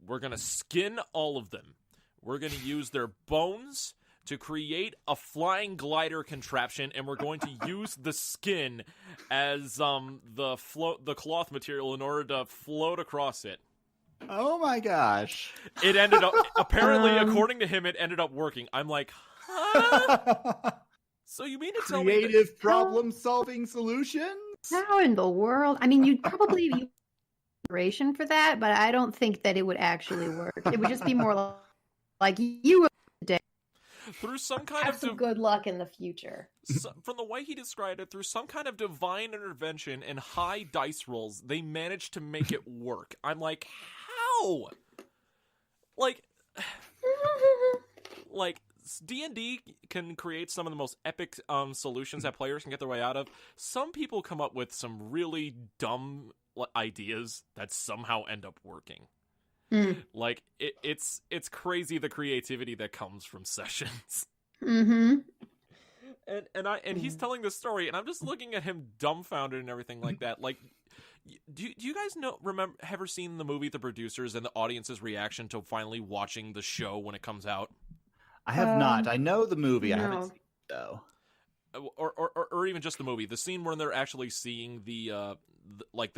We're going to skin all of them. We're going to use their bones to create a flying glider contraption, and we're going to use the skin as the cloth material in order to float across it. Oh my gosh. It ended up, apparently, according to him, it ended up working. I'm like, huh? So you mean to tell me creative problem-solving solutions? How in the world? I mean, you'd probably use inspiration for that, but I don't think that it would actually work. It would just be more like you would today. Through some kind Have of some good luck in the future. from the way he described it, through some kind of divine intervention and high dice rolls, they managed to make it work. I'm like, how? Like D&D can create some of the most epic solutions that players can get their way out of. Some people come up with some really dumb ideas that somehow end up working. Like it's crazy the creativity that comes from sessions. Mm-hmm. And he's telling the story, and I'm just looking at him dumbfounded and everything like that. Like, do you guys ever seen the movie The Producers and the audience's reaction to finally watching the show when it comes out? I have not. I know the movie. No. I haven't seen it, though. Or even just the movie. The scene where they're actually seeing the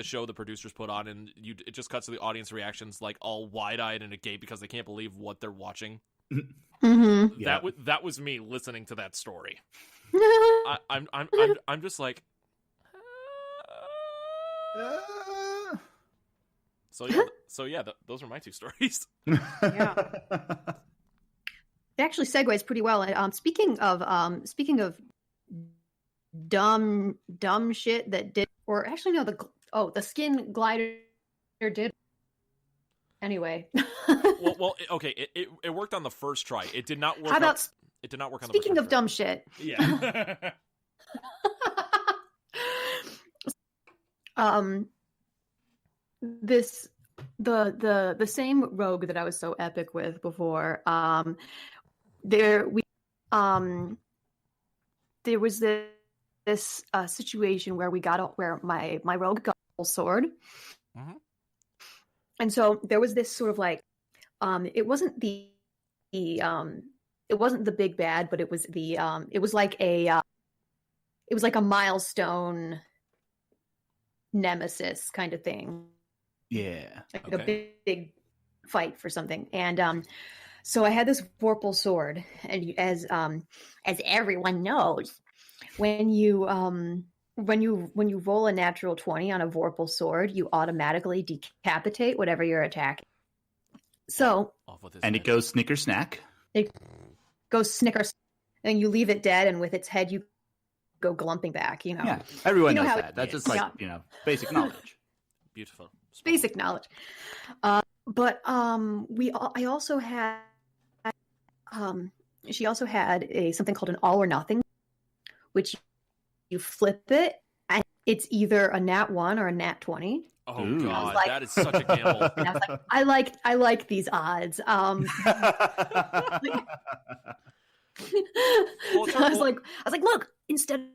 show the producers put on, and it just cuts to the audience reactions, like all wide-eyed and agape because they can't believe what they're watching. Mm-hmm. That was me listening to that story. I'm just like. So yeah, those are my two stories. Yeah. It actually segues pretty well. Speaking of dumb shit that did, or actually no, the skin glider did. Anyway. well, okay, it worked on the first try. It did not work. It did not work on the first try. Speaking of dumb shit. Yeah. The same rogue that I was so epic with before. There was this situation where where my rogue got a full sword. Mm-hmm. And so there was this sort of like it wasn't the big bad, but it was like a milestone nemesis kind of thing. Yeah. Like a big fight for something. And so I had this Vorpal sword, and as everyone knows, when you roll a natural 20 on a Vorpal sword, you automatically decapitate whatever you're attacking. So it goes snicker snack. It goes snicker, and you leave it dead, and with its head you go glumping back. Yeah, everyone knows that. That's just like basic knowledge. Beautiful. Basic knowledge. But I also had she also had something called an all or nothing, which you flip it and it's either a nat 1 or a nat 20. Oh god, that is such a gamble. And I was like, I like these odds. I was like, look, instead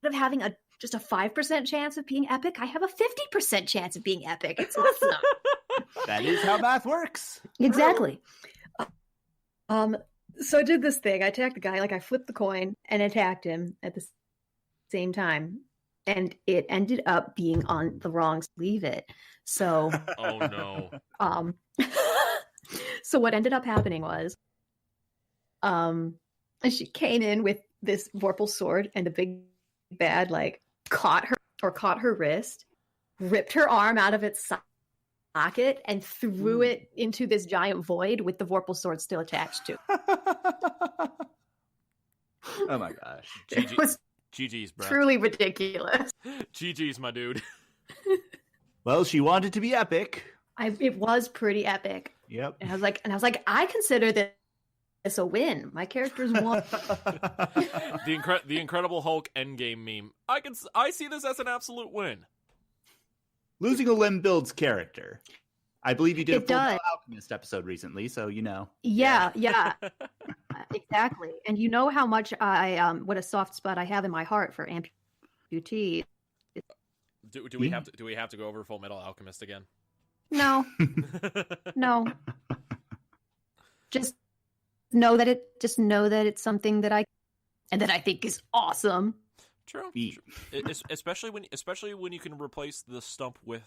of having just a 5% chance of being epic, I have a 50% chance of being epic. It's awesome. That is how math works. Exactly. So I did this thing. I attacked the guy. Like I flipped the coin and attacked him at the same time, and it ended up being on the wrong sleeve. So. Oh no. So what ended up happening was, she came in with this Vorpal sword, and the big bad caught her wrist, ripped her arm out of its socket, and threw it into this giant void with the Vorpal sword still attached to. Oh my gosh. It was GG's, bro. Truly ridiculous. GG's, my dude. Well, she wanted to be epic. It was pretty epic. Yep. And I was like, I consider this a win. My character's won. The Incredible Hulk Endgame meme. I see this as an absolute win. Losing a limb builds character. I believe you did a Full does. Metal Alchemist episode recently, so you know. Yeah. Exactly. And you know how much what a soft spot I have in my heart for amputees. Do we have to go over Full Metal Alchemist again? No. No. Just know that it's something that I think is awesome. True. Especially when you can replace the stump with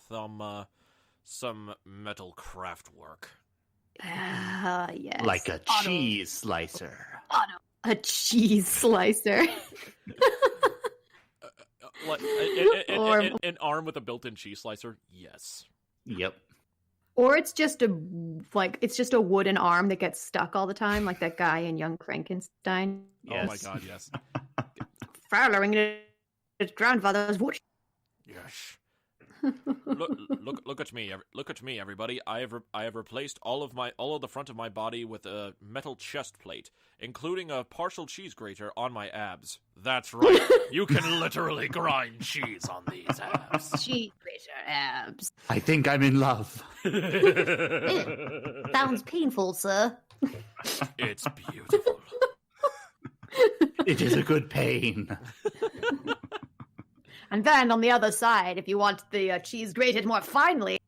some metal craft work. Yes. Like a cheese slicer. A cheese slicer. Like an arm with a built-in cheese slicer. Yes. Yep. Or it's just a wooden arm that gets stuck all the time, like that guy in Young Frankenstein. Yes. Oh my god, yes. Following his grandfather's wood. Yes. Look at me! Look at me, everybody! I have replaced all of the front of my body with a metal chest plate, including a partial cheese grater on my abs. That's right. You can literally grind cheese on these abs. Cheese grater abs. I think I'm in love. Sounds painful, sir. It's beautiful. It is a good pain. And then on the other side, if you want the cheese grated more finely,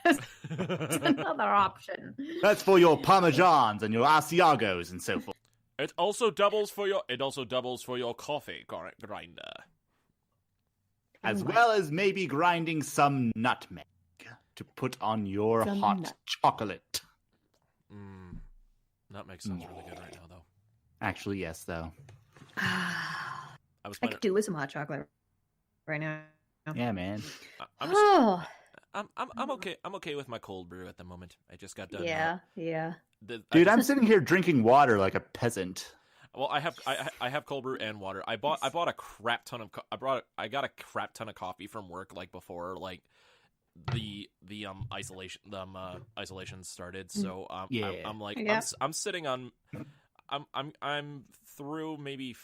it's another option. That's for your parmesans and your asiagos and so forth. It also doubles for your coffee grinder, as well as maybe grinding some nutmeg to put on your hot chocolate. Nutmeg sounds really good right now, though. Actually, yes, though. I could do with some hot chocolate right now. Yeah, man. I'm okay. I'm okay with my cold brew at the moment. I just got done. Yeah. Dude, I'm sitting here drinking water like a peasant. Well, I have cold brew and water. I got a crap ton of coffee from work like before like the isolation started. So I'm like I'm sitting on I'm through maybe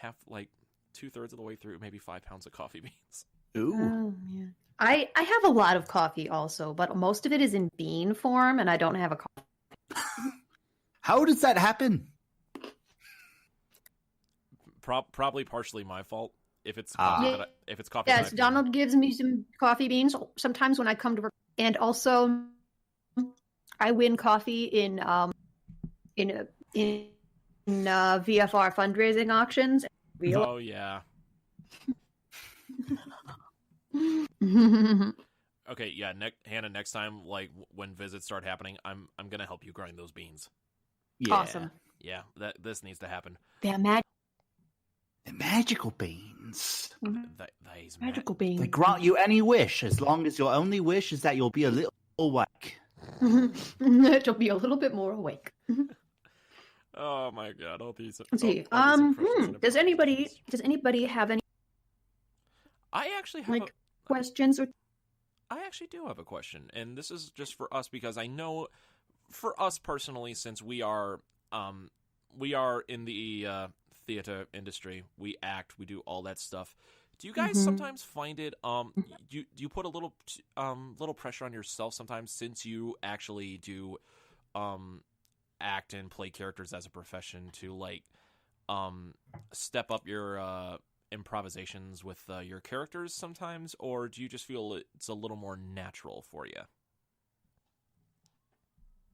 half like 2/3 of the way through maybe 5 pounds of coffee beans. Ooh. Oh, yeah. I have a lot of coffee also, but most of it is in bean form, and I don't have a coffee. How does that happen? Probably partially my fault. If it's coffee, Yes, Donald gives me some coffee beans sometimes when I come to work, and also I win coffee in VFR fundraising auctions. Oh yeah. Okay, yeah, Hannah. Next time, like when visits start happening, I'm gonna help you grind those beans. Yeah. Awesome. Yeah, this needs to happen. They're magical beans. These magical beans. They grant you any wish, as long as your only wish is that you'll be a little awake. It'll be a little bit more awake. Oh my god! All these. Let's see. Does anybody have any? I actually have questions or. I actually do have a question, and this is just for us because I know, for us personally, since we are in the theater industry, we act, we do all that stuff. Do you guys sometimes find it? Do you put a little pressure on yourself sometimes, since you actually do act and play characters as a profession, to like step up your improvisations with your characters sometimes, or do you just feel it's a little more natural for you?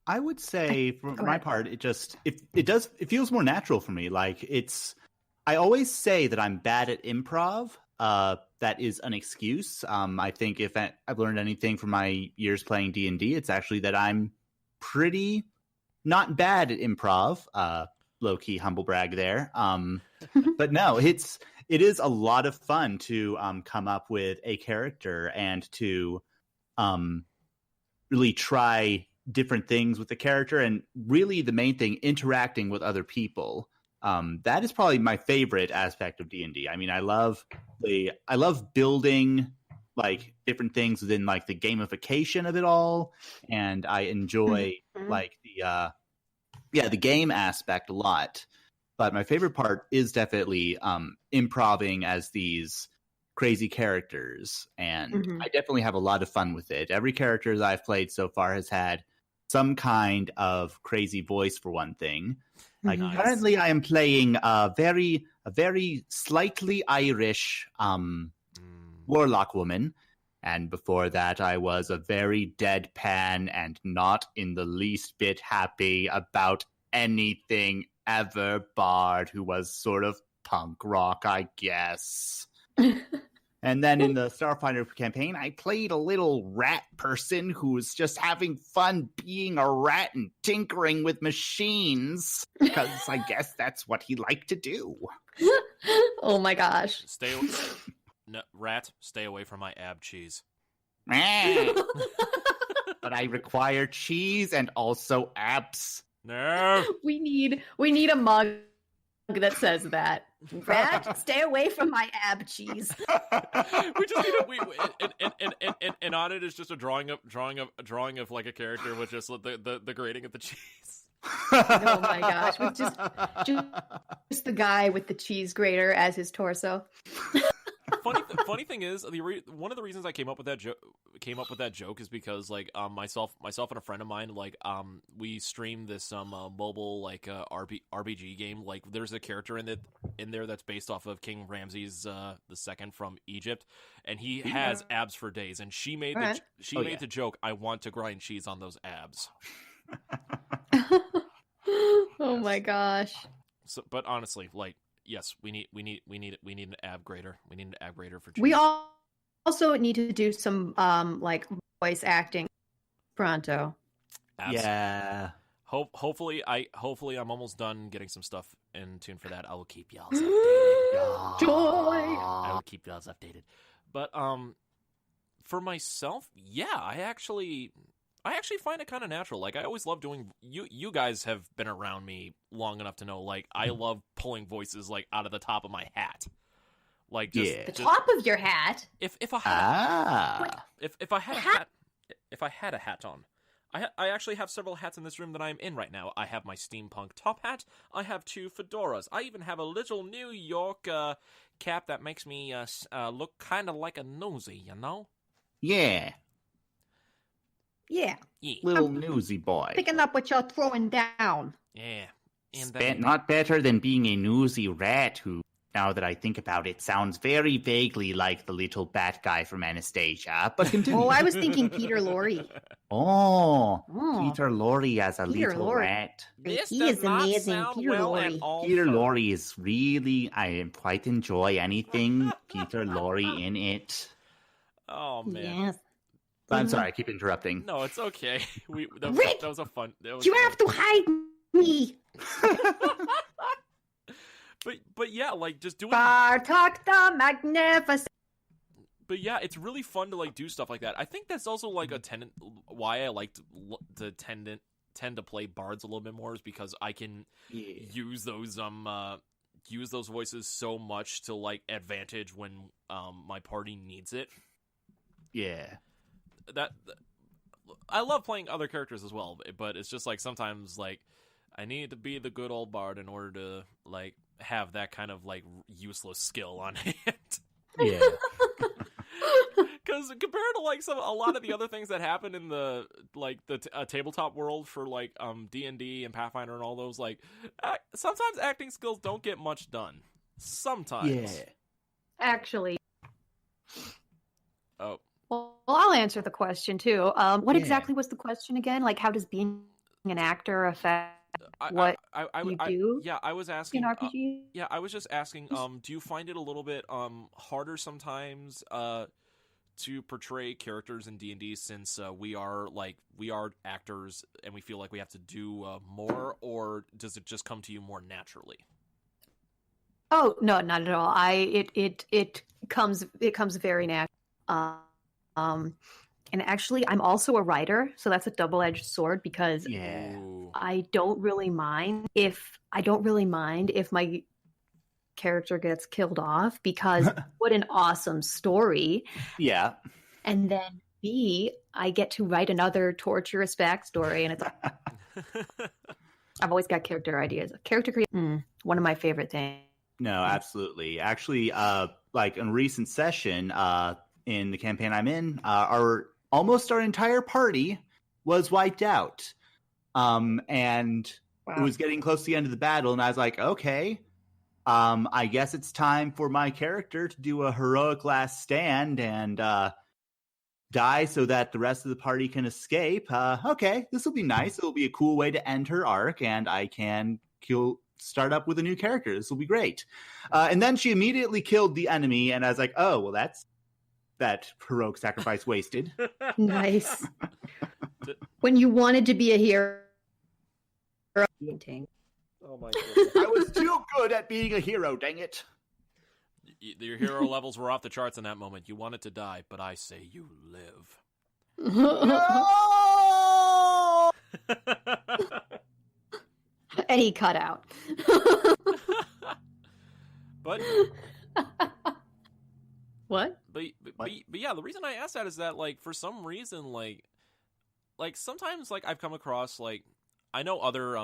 I would say, for my part, it feels more natural for me. Like I always say that I'm bad at improv. That is an excuse. I think if I've learned anything from my years playing D&D, it's actually that I'm pretty not bad at improv. Low key humble brag there. But no, it is a lot of fun to come up with a character and to really try different things with the character, and really the main thing, interacting with other people. That is probably my favorite aspect of D&D. I mean, I love building like different things within like the gamification of it all, and I enjoy like the game aspect a lot. But my favorite part is definitely improving as these crazy characters, and I definitely have a lot of fun with it. Every character that I've played so far has had some kind of crazy voice, for one thing. Like currently I am playing a very slightly Irish warlock woman, and before that I was a very deadpan and not in the least bit happy about anything ever bard who was sort of punk rock, I guess. And then in the Starfinder campaign, I played a little rat person who was just having fun being a rat and tinkering with machines, because I guess that's what he liked to do. Oh my gosh. Rat, stay away from my ab cheese. But I require cheese and also abs. No. We need a mug that says that. Rat, stay away from my ab cheese. We just need and on it is just a drawing of like a character with just the grating of the cheese. Oh my gosh, with just the guy with the cheese grater as his torso. Funny thing is, one of the reasons I came up with that joke is because like myself and a friend of mine we streamed this mobile like RPG game. Like there's a character in there that's based off of King Ramses the Second from Egypt, and he has abs for days. And she made the joke, "I want to grind cheese on those abs." Oh my gosh. So, but honestly, like. Yes, we need an ab grader. We need an ab grader for cheese. We also need to do some like voice acting pronto. Yeah. Hopefully I'm almost done getting some stuff in tune for that. I will keep y'all updated. Joy. I will keep y'all updated. But for myself, yeah, I actually find it kind of natural. Like I always love doing. You guys have been around me long enough to know. Like I love pulling voices like out of the top of my hat. Like just the top of your hat. If I had if I had a hat on, I actually have several hats in this room that I'm in right now. I have my steampunk top hat. I have 2 fedoras. I even have a little New York cap that makes me look kind of like a nosy. You know? Yeah. Yeah. Little newsy boy. Picking up what you're throwing down. Yeah. And not better than being a newsy rat who, now that I think about it, sounds very vaguely like the little bat guy from Anastasia. But continue. Oh, I was thinking Peter Lorre. Oh, Peter Lorre as a Peter little Lorre. rat. He is amazing. Peter Lorre. Peter Lorre is really, I quite enjoy anything Peter Lorre in it. Oh, man. Yes. I'm sorry, I keep interrupting. No, it's okay. Rick, that was a fun. You have to hide me. But yeah, like just doing Bartok the Magnificent. But yeah, it's really fun to like do stuff like that. I think that's also like a why I like to tend to play bards a little bit more, is because I can use those voices so much to like advantage when my party needs it. Yeah. That I love playing other characters as well, but it's just like sometimes like I need to be the good old bard in order to like have that kind of like useless skill on hand. Yeah. Because compared to like a lot of the other things that happen in the like the tabletop world for like D&D and Pathfinder and all those, like sometimes acting skills don't get much done. Sometimes. Yeah. Actually. Oh. Well, I'll answer the question too. What exactly was the question again? Like, how does being an actor affect what you do? Yeah, I was asking. In RPG? Yeah, I was just asking. Do you find it a little bit harder sometimes to portray characters in D&D, since we are actors and we feel like we have to do more, or does it just come to you more naturally? Oh no, not at all. It comes very natural. And actually, I'm also a writer, so that's a double-edged sword, because I don't really mind if my character gets killed off, because what an awesome story. Yeah. And then B, I get to write another torturous backstory, and it's I've always got character ideas. Character creation, one of my favorite things. No, absolutely. Actually, like in a recent session, in the campaign I'm in, almost our entire party was wiped out. And it was getting close to the end of the battle, and I was like, okay, I guess it's time for my character to do a heroic last stand and die so that the rest of the party can escape. Okay, this will be nice. It'll be a cool way to end her arc, and I can start up with a new character. This will be great. And then she immediately killed the enemy, and I was like, oh, well, that's that heroic sacrifice wasted. Nice. When you wanted to be a hero. Oh my goodness. I was too good at being a hero, dang it. Your hero levels were off the charts in that moment. You wanted to die, but I say you live. No! And he cut out. But what? But yeah, the reason I asked that is that, like, for some reason, like sometimes, like, I've come across, like, I know other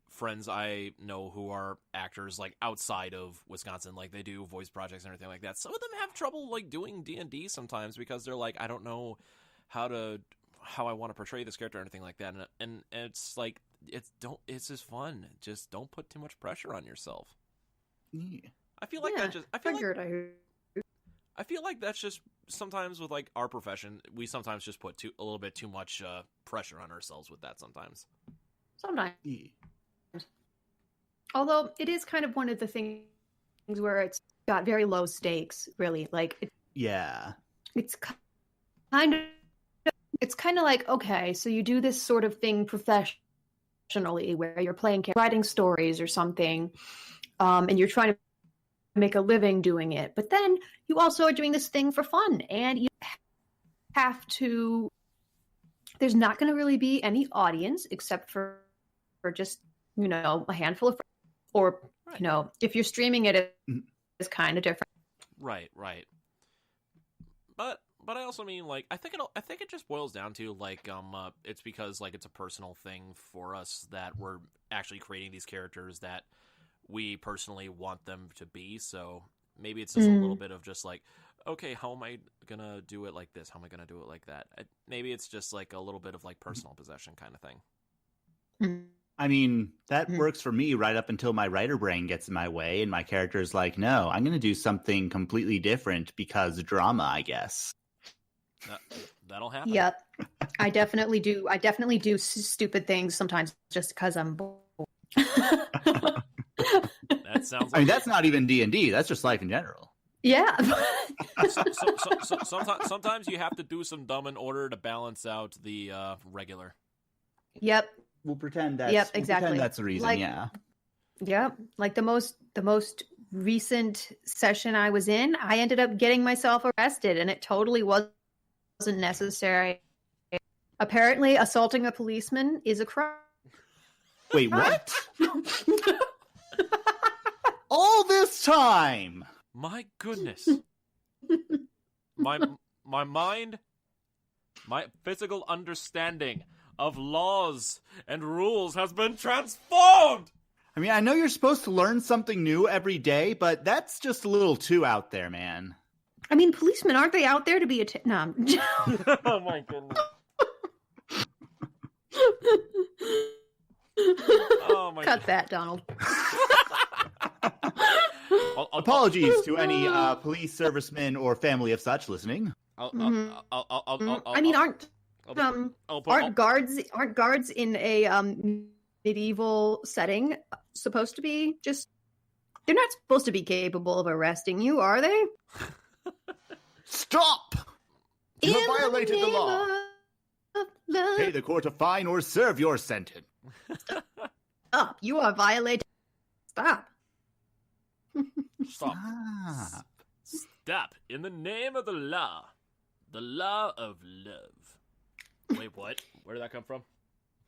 friends I know who are actors, like, outside of Wisconsin, like, they do voice projects and everything like that. Some of them have trouble, like, doing D&D sometimes because they're like, I don't know how I want to portray this character or anything like that, and it's like, it's just fun. Just don't put too much pressure on yourself. Yeah. I feel like I feel like that's just sometimes with, like, our profession, we sometimes just put a little bit too much pressure on ourselves with that sometimes. Sometimes. Yeah. Although it is kind of one of the things where it's got very low stakes, really. Like, it's kind of like, okay, so you do this sort of thing professionally where you're writing stories or something, and you're trying to make a living doing it. But then you also are doing this thing for fun, and you have to. There's not going to really be any audience except for just, a handful of friends. Or, right. If you're streaming it, it's kind of different. Right. But I also mean, like, I think it just boils down to, like, it's because, like, it's a personal thing for us that we're actually creating these characters that we personally want them to be. So maybe it's just a little bit of just like, okay, how am I gonna do it like this? How am I gonna do it like that? Maybe it's just like a little bit of, like, personal possession kind of thing. I mean, that works for me right up until my writer brain gets in my way and my character's like, no, I'm going to do something completely different because drama, I guess. That'll happen. Yep. I definitely do. I definitely do stupid things sometimes just because I'm bored. That sounds like... I mean, that's not even D&D. That's just life in general. Yeah. Sometimes you have to do some dumb in order to balance out the regular. Yep. We'll pretend that's, exactly. That's the reason, yeah. Yep. Like the most recent session I was in, I ended up getting myself arrested, and it totally wasn't necessary. Apparently, assaulting a policeman is a crime. Wait, what? All this time! My goodness. My mind, my physical understanding of laws and rules has been transformed! I mean, I know you're supposed to learn something new every day, but that's just a little too out there, man. I mean, policemen, aren't they out there to be no. Oh my goodness. Oh my Cut that, Donald. Apologies to any police servicemen or family of such listening. I mean, aren't guards in a medieval setting supposed to be just? They're not supposed to be capable of arresting you, are they? Stop! You have violated the law. Pay the court a fine or serve your sentence. Stop! You are violating. Stop. Stop. Stop. In the name of the law of love. Wait, what? Where did that come from?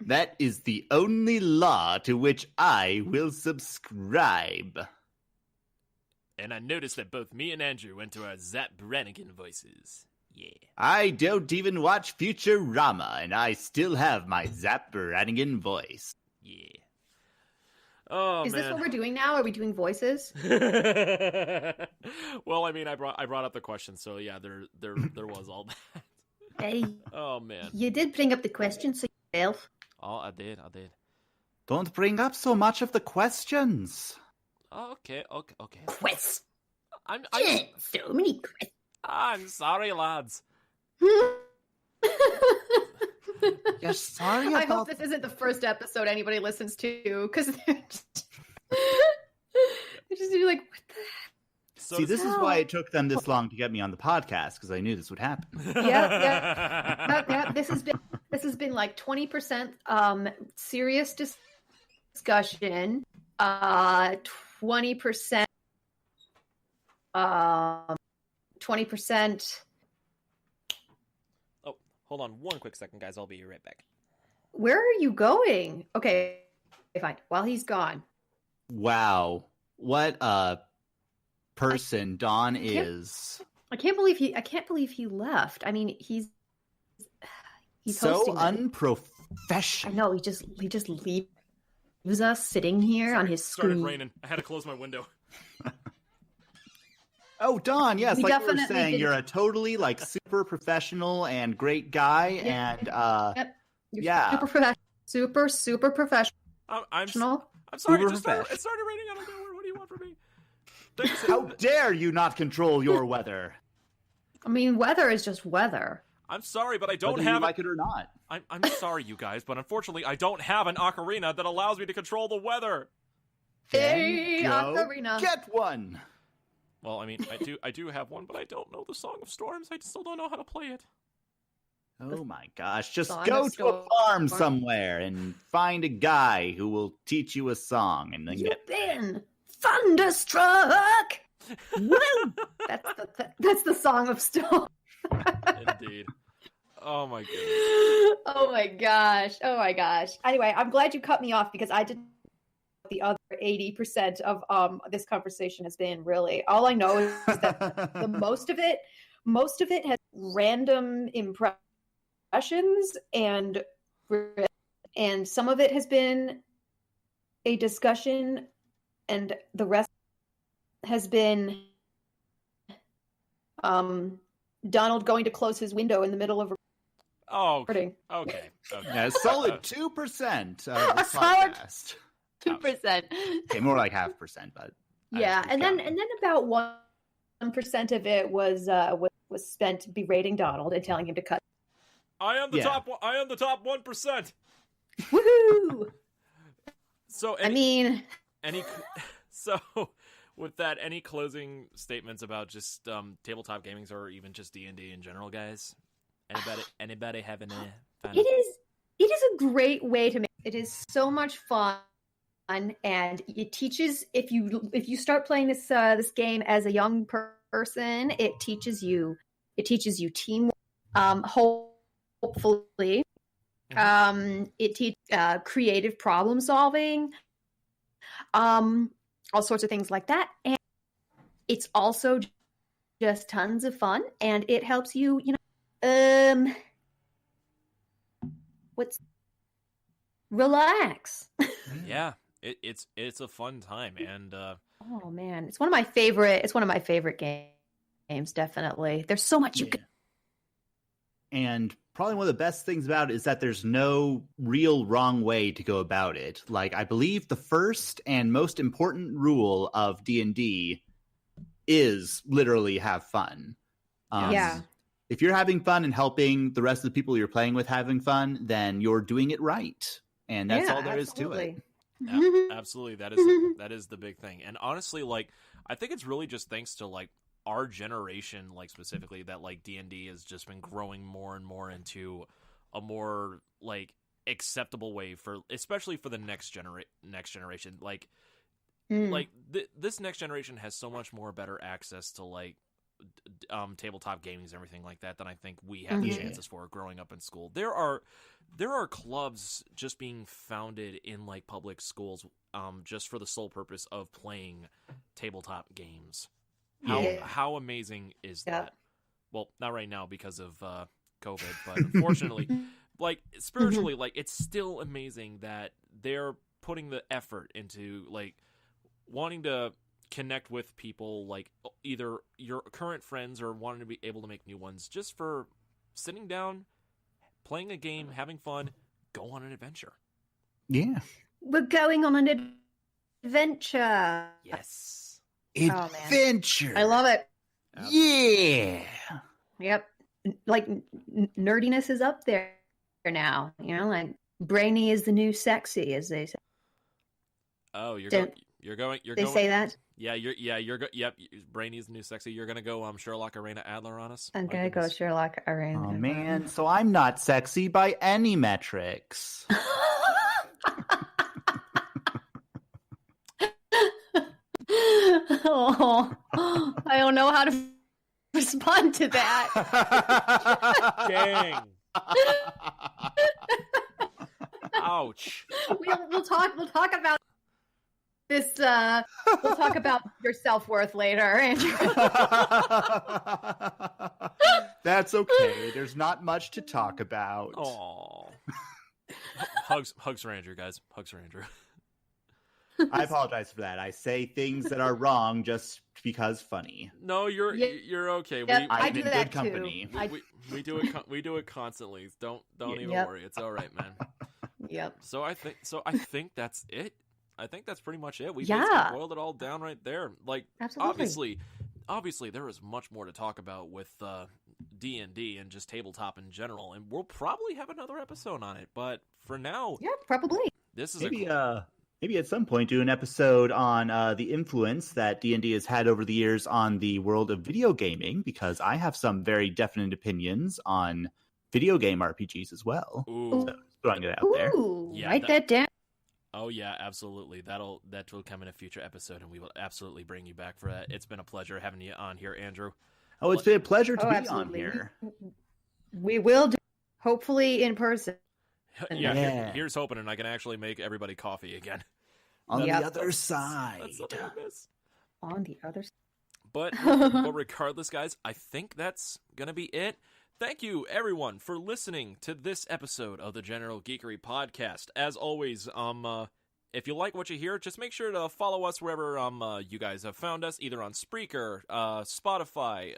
That is the only law to which I will subscribe. And I noticed that both me and Andrew went to our Zap Brannigan voices. Yeah. I don't even watch Futurama, and I still have my Zap Brannigan voice. Yeah. Oh, is man. this what we're doing now? Are we doing voices? Well, I mean, I brought up the question, so yeah, there was all that. Hey. Oh man. You did bring up the question, so you failed. Oh, I did. Don't bring up so much of the questions. Oh, okay. Questions. I'm so many questions. I'm sorry, lads. Yeah, sorry about... I hope this isn't the first episode anybody listens to, because they're just be like, what the heck? So See, this is why it took them this long to get me on the podcast, because I knew this would happen. Yeah. This has been like 20% serious discussion, 20% 20%. Oh, hold on one quick second, guys. I'll be right back. Where are you going? Okay, fine. While he's gone. Wow, what a person Don is. I can't believe he left. I mean, he's so hosting unprofessional. I know, he just leaves us sitting here on his screen. Started raining. I had to close my window. Oh, Don, yes, We like you were definitely saying, did. you're a totally like super professional and great guy, and Yep. You're yeah, super professional. I'm sorry. Super It started raining out of nowhere. What do you want from me? How dare you not control your weather? I mean, weather is just weather. I'm sorry, but I don't Whether have you like it or not. I'm sorry, you guys, but unfortunately, I don't have an ocarina that allows me to control the weather. Hey, Go ocarina. get one. Well, I mean, I do have one, but I don't know the Song of Storms. I still don't know how to play it. Oh my gosh, just Song go of to a farm Storm. somewhere and find a guy who will teach you a song and then You've been thunderstruck. Woo! That's the Song of Storm. Indeed. Oh my goodness. Oh my gosh. Anyway, I'm glad you cut me off, because I didn't know what the other 80% of this conversation has been. Really, all I know is that the most of it has random impressions, and some of it has been a discussion, and the rest has been Donald going to close his window in the middle of recording. Okay. Yeah, a solid 2% of the Solid podcast. 2%. Okay, more like 0.5%, but Yeah, and then about 1% of it was spent berating Donald and telling him to cut. I am the top 1%. Woohoo! So so with that, any closing statements about just tabletop gaming or even just D&D in general, guys? Anybody having a fun? It is a great way to make. It is so much fun, and it teaches, if you start playing this game as a young person, it teaches you teamwork. Hopefully, it teaches creative problem solving, all sorts of things like that, and it's also just tons of fun, and it helps you, relax. Yeah, it's a fun time, and oh man, it's one of my favorite games. Definitely, there's so much you can. And probably one of the best things about it is that there's no real wrong way to go about it. Like, I believe the first and most important rule of D&D is literally have fun. Yeah. If you're having fun and helping the rest of the people you're playing with having fun, then you're doing it right. And that's all there is to it. Absolutely. That is the big thing. And honestly, like, I think it's really just thanks to, like, our generation, like, specifically, that, like, D&D has just been growing more and more into a more, like, acceptable way for, especially for the next generation. Like, this next generation has so much more better access to, like, tabletop gaming and everything like that than I think we had the chances for growing up in school. There are clubs just being founded in, like, public schools, just for the sole purpose of playing tabletop games. How amazing is that? Well, not right now because of COVID, but unfortunately, like, spiritually, like, it's still amazing that they're putting the effort into, like, wanting to connect with people, like, either your current friends or wanting to be able to make new ones, just for sitting down, playing a game, having fun, go on an adventure. Yeah. We're going on an adventure. Yes. Adventure. I love it. Yeah. Yep. nerdiness is up there now. You know, like brainy is the new sexy, as they say. Oh, you're going. They say that. Yeah, yep. Brainy is the new sexy. You're gonna go Sherlock Arena Adler on us. I'm gonna go Sherlock Arena. Oh man, so I'm not sexy by any metrics. Oh, I don't know how to respond to that. Dang. Ouch. We'll talk about this. We'll talk about your self-worth later, Andrew. That's okay. There's not much to talk about. Oh. Hugs for Andrew, guys. Hugs for Andrew. I apologize for that. I say things that are wrong just because funny. No, you're okay. Yep, I'm I in do good that company. too. We do it constantly. Don't even worry. It's all right, man. Yep. So I think that's it. I think that's pretty much it. We Yeah. basically boiled it all down right there. Like, Absolutely. obviously there is much more to talk about with D&D and just tabletop in general, and we'll probably have another episode on it. But for now, Yeah, probably. this is Maybe at some point do an episode on the influence that D&D has had over the years on the world of video gaming, because I have some very definite opinions on video game RPGs as well. Ooh. So throwing it out there. Ooh, Yeah, write that down. Oh yeah, absolutely. That will come in a future episode, and we will absolutely bring you back for that. It's been a pleasure having you on here, Andrew. Oh, it's been a pleasure to be absolutely. on here. We will do, hopefully in person. Yeah. Here's hoping, and I can actually make everybody coffee again. On the Yep. other side. That's something I miss. On the other side. But regardless, guys, I think that's gonna be it. Thank you, everyone, for listening to this episode of the General Geekery Podcast. As always, if you like what you hear, just make sure to follow us wherever you guys have found us, either on Spreaker, Spotify,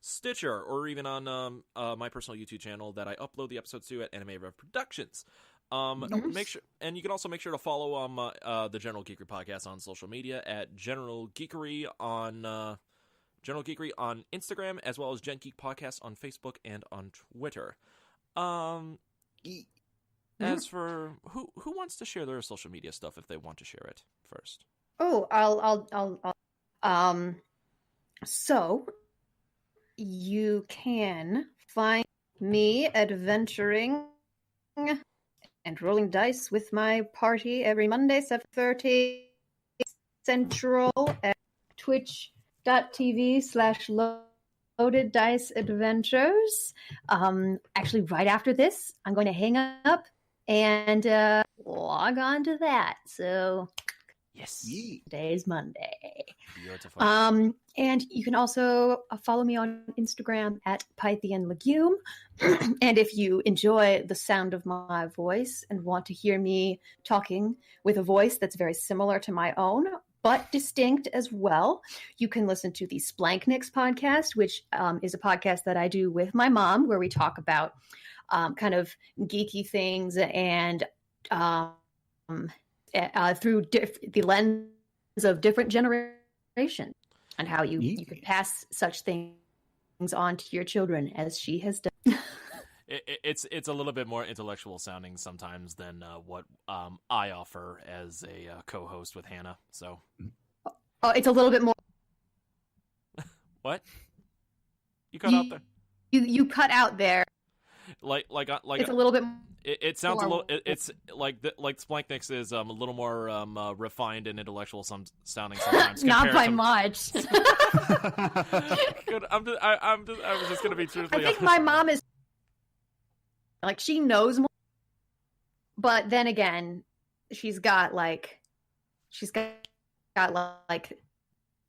Stitcher, or even on my personal YouTube channel that I upload the episodes to at Anime Rev Productions. Make sure, and you can also make sure to follow the General Geekery Podcast on social media at General Geekery on Instagram, as well as Gen Geek Podcast on Facebook and on Twitter. As for who wants to share their social media stuff if they want to share it first? Oh, so you can find me adventuring and rolling dice with my party every Monday, 7:30 Central at twitch.tv/Loaded Dice Adventures. Actually, right after this, I'm going to hang up and log on to that. So, yes, today's Monday. Beautiful. And you can also follow me on Instagram at Pythian Legume. And if you enjoy the sound of my voice and want to hear me talking with a voice that's very similar to my own, but distinct as well, you can listen to the Splankniks podcast, which is a podcast that I do with my mom, where we talk about kind of geeky things and through the lens of different generations, and how you could pass such things on to your children, as she has done. It's a little bit more intellectual sounding sometimes than what I offer as a co-host with Hannah. So, it's a little bit more. What? You cut out there. You cut out there. Like it's a little bit. It sounds a little. It's like Splankniks is a little more refined and intellectual sounding sometimes. Not by much. Good. I was just gonna be truthfully. I think my mom is like, she knows more, but then again, she's got like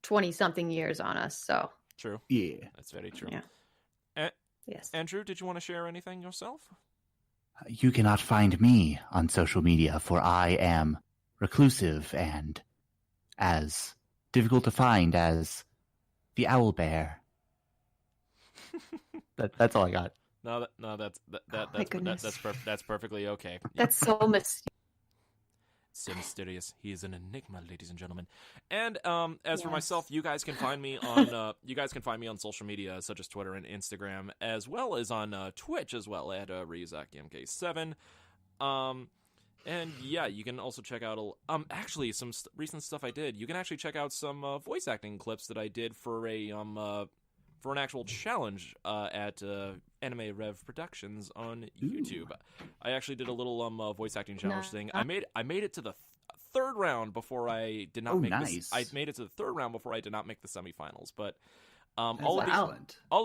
20-something years on us. So true. Yeah, that's very true. Yeah. Yes. Andrew, did you want to share anything yourself? You cannot find me on social media, for I am reclusive and as difficult to find as the owl bear. That's all I got. That's perfectly okay. That's so mysterious. So mysterious. He is an enigma, ladies and gentlemen. And as for myself, you guys can find me on social media such as Twitter and Instagram, as well as on Twitch as well at RyuzakiMK7. And yeah, you can also check out actually some recent stuff I did. You can actually check out some voice acting clips that I did for an actual challenge at Anime Rev Productions on YouTube. I actually did a little voice acting challenge thing. I made it to the third round before I did not make this. I made it to the third round before I did not make the semifinals. But all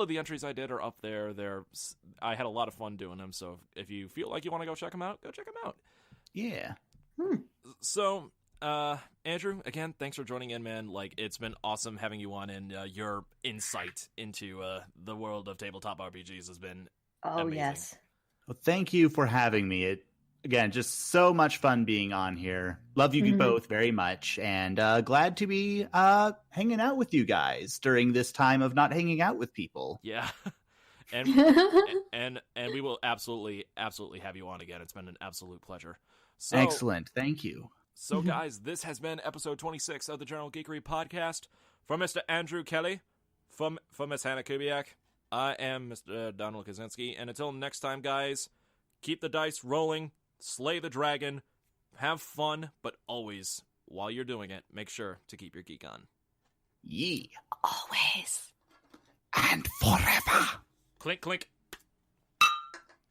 of the entries I did are up there. I had a lot of fun doing them. So if you feel like you want to go check them out, go check them out. Yeah. So, Andrew, again, thanks for joining in, man. Like, it's been awesome having you on, and your insight into the world of tabletop RPGs has been amazing. Yes. Well, thank you for having me. Again, just so much fun being on here. Love you both very much, and glad to be hanging out with you guys during this time of not hanging out with people. Yeah. And we will absolutely have you on again. It's been an absolute pleasure. So, excellent. Thank you. So, guys, this has been episode 26 of the General Geekery Podcast. For Mr. Andrew Kelly, for Miss Hannah Kubiak, I am Mr. Donald Kaczynski. And until next time, guys, keep the dice rolling, slay the dragon, have fun, but always, while you're doing it, make sure to keep your geek on. Yee. Always. And forever. Clink, clink.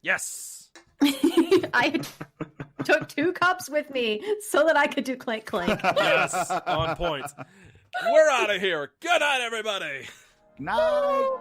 Yes. I took 2 cups with me so that I could do clink clink. Yes, on point. We're out of here. Good night, everybody. Night.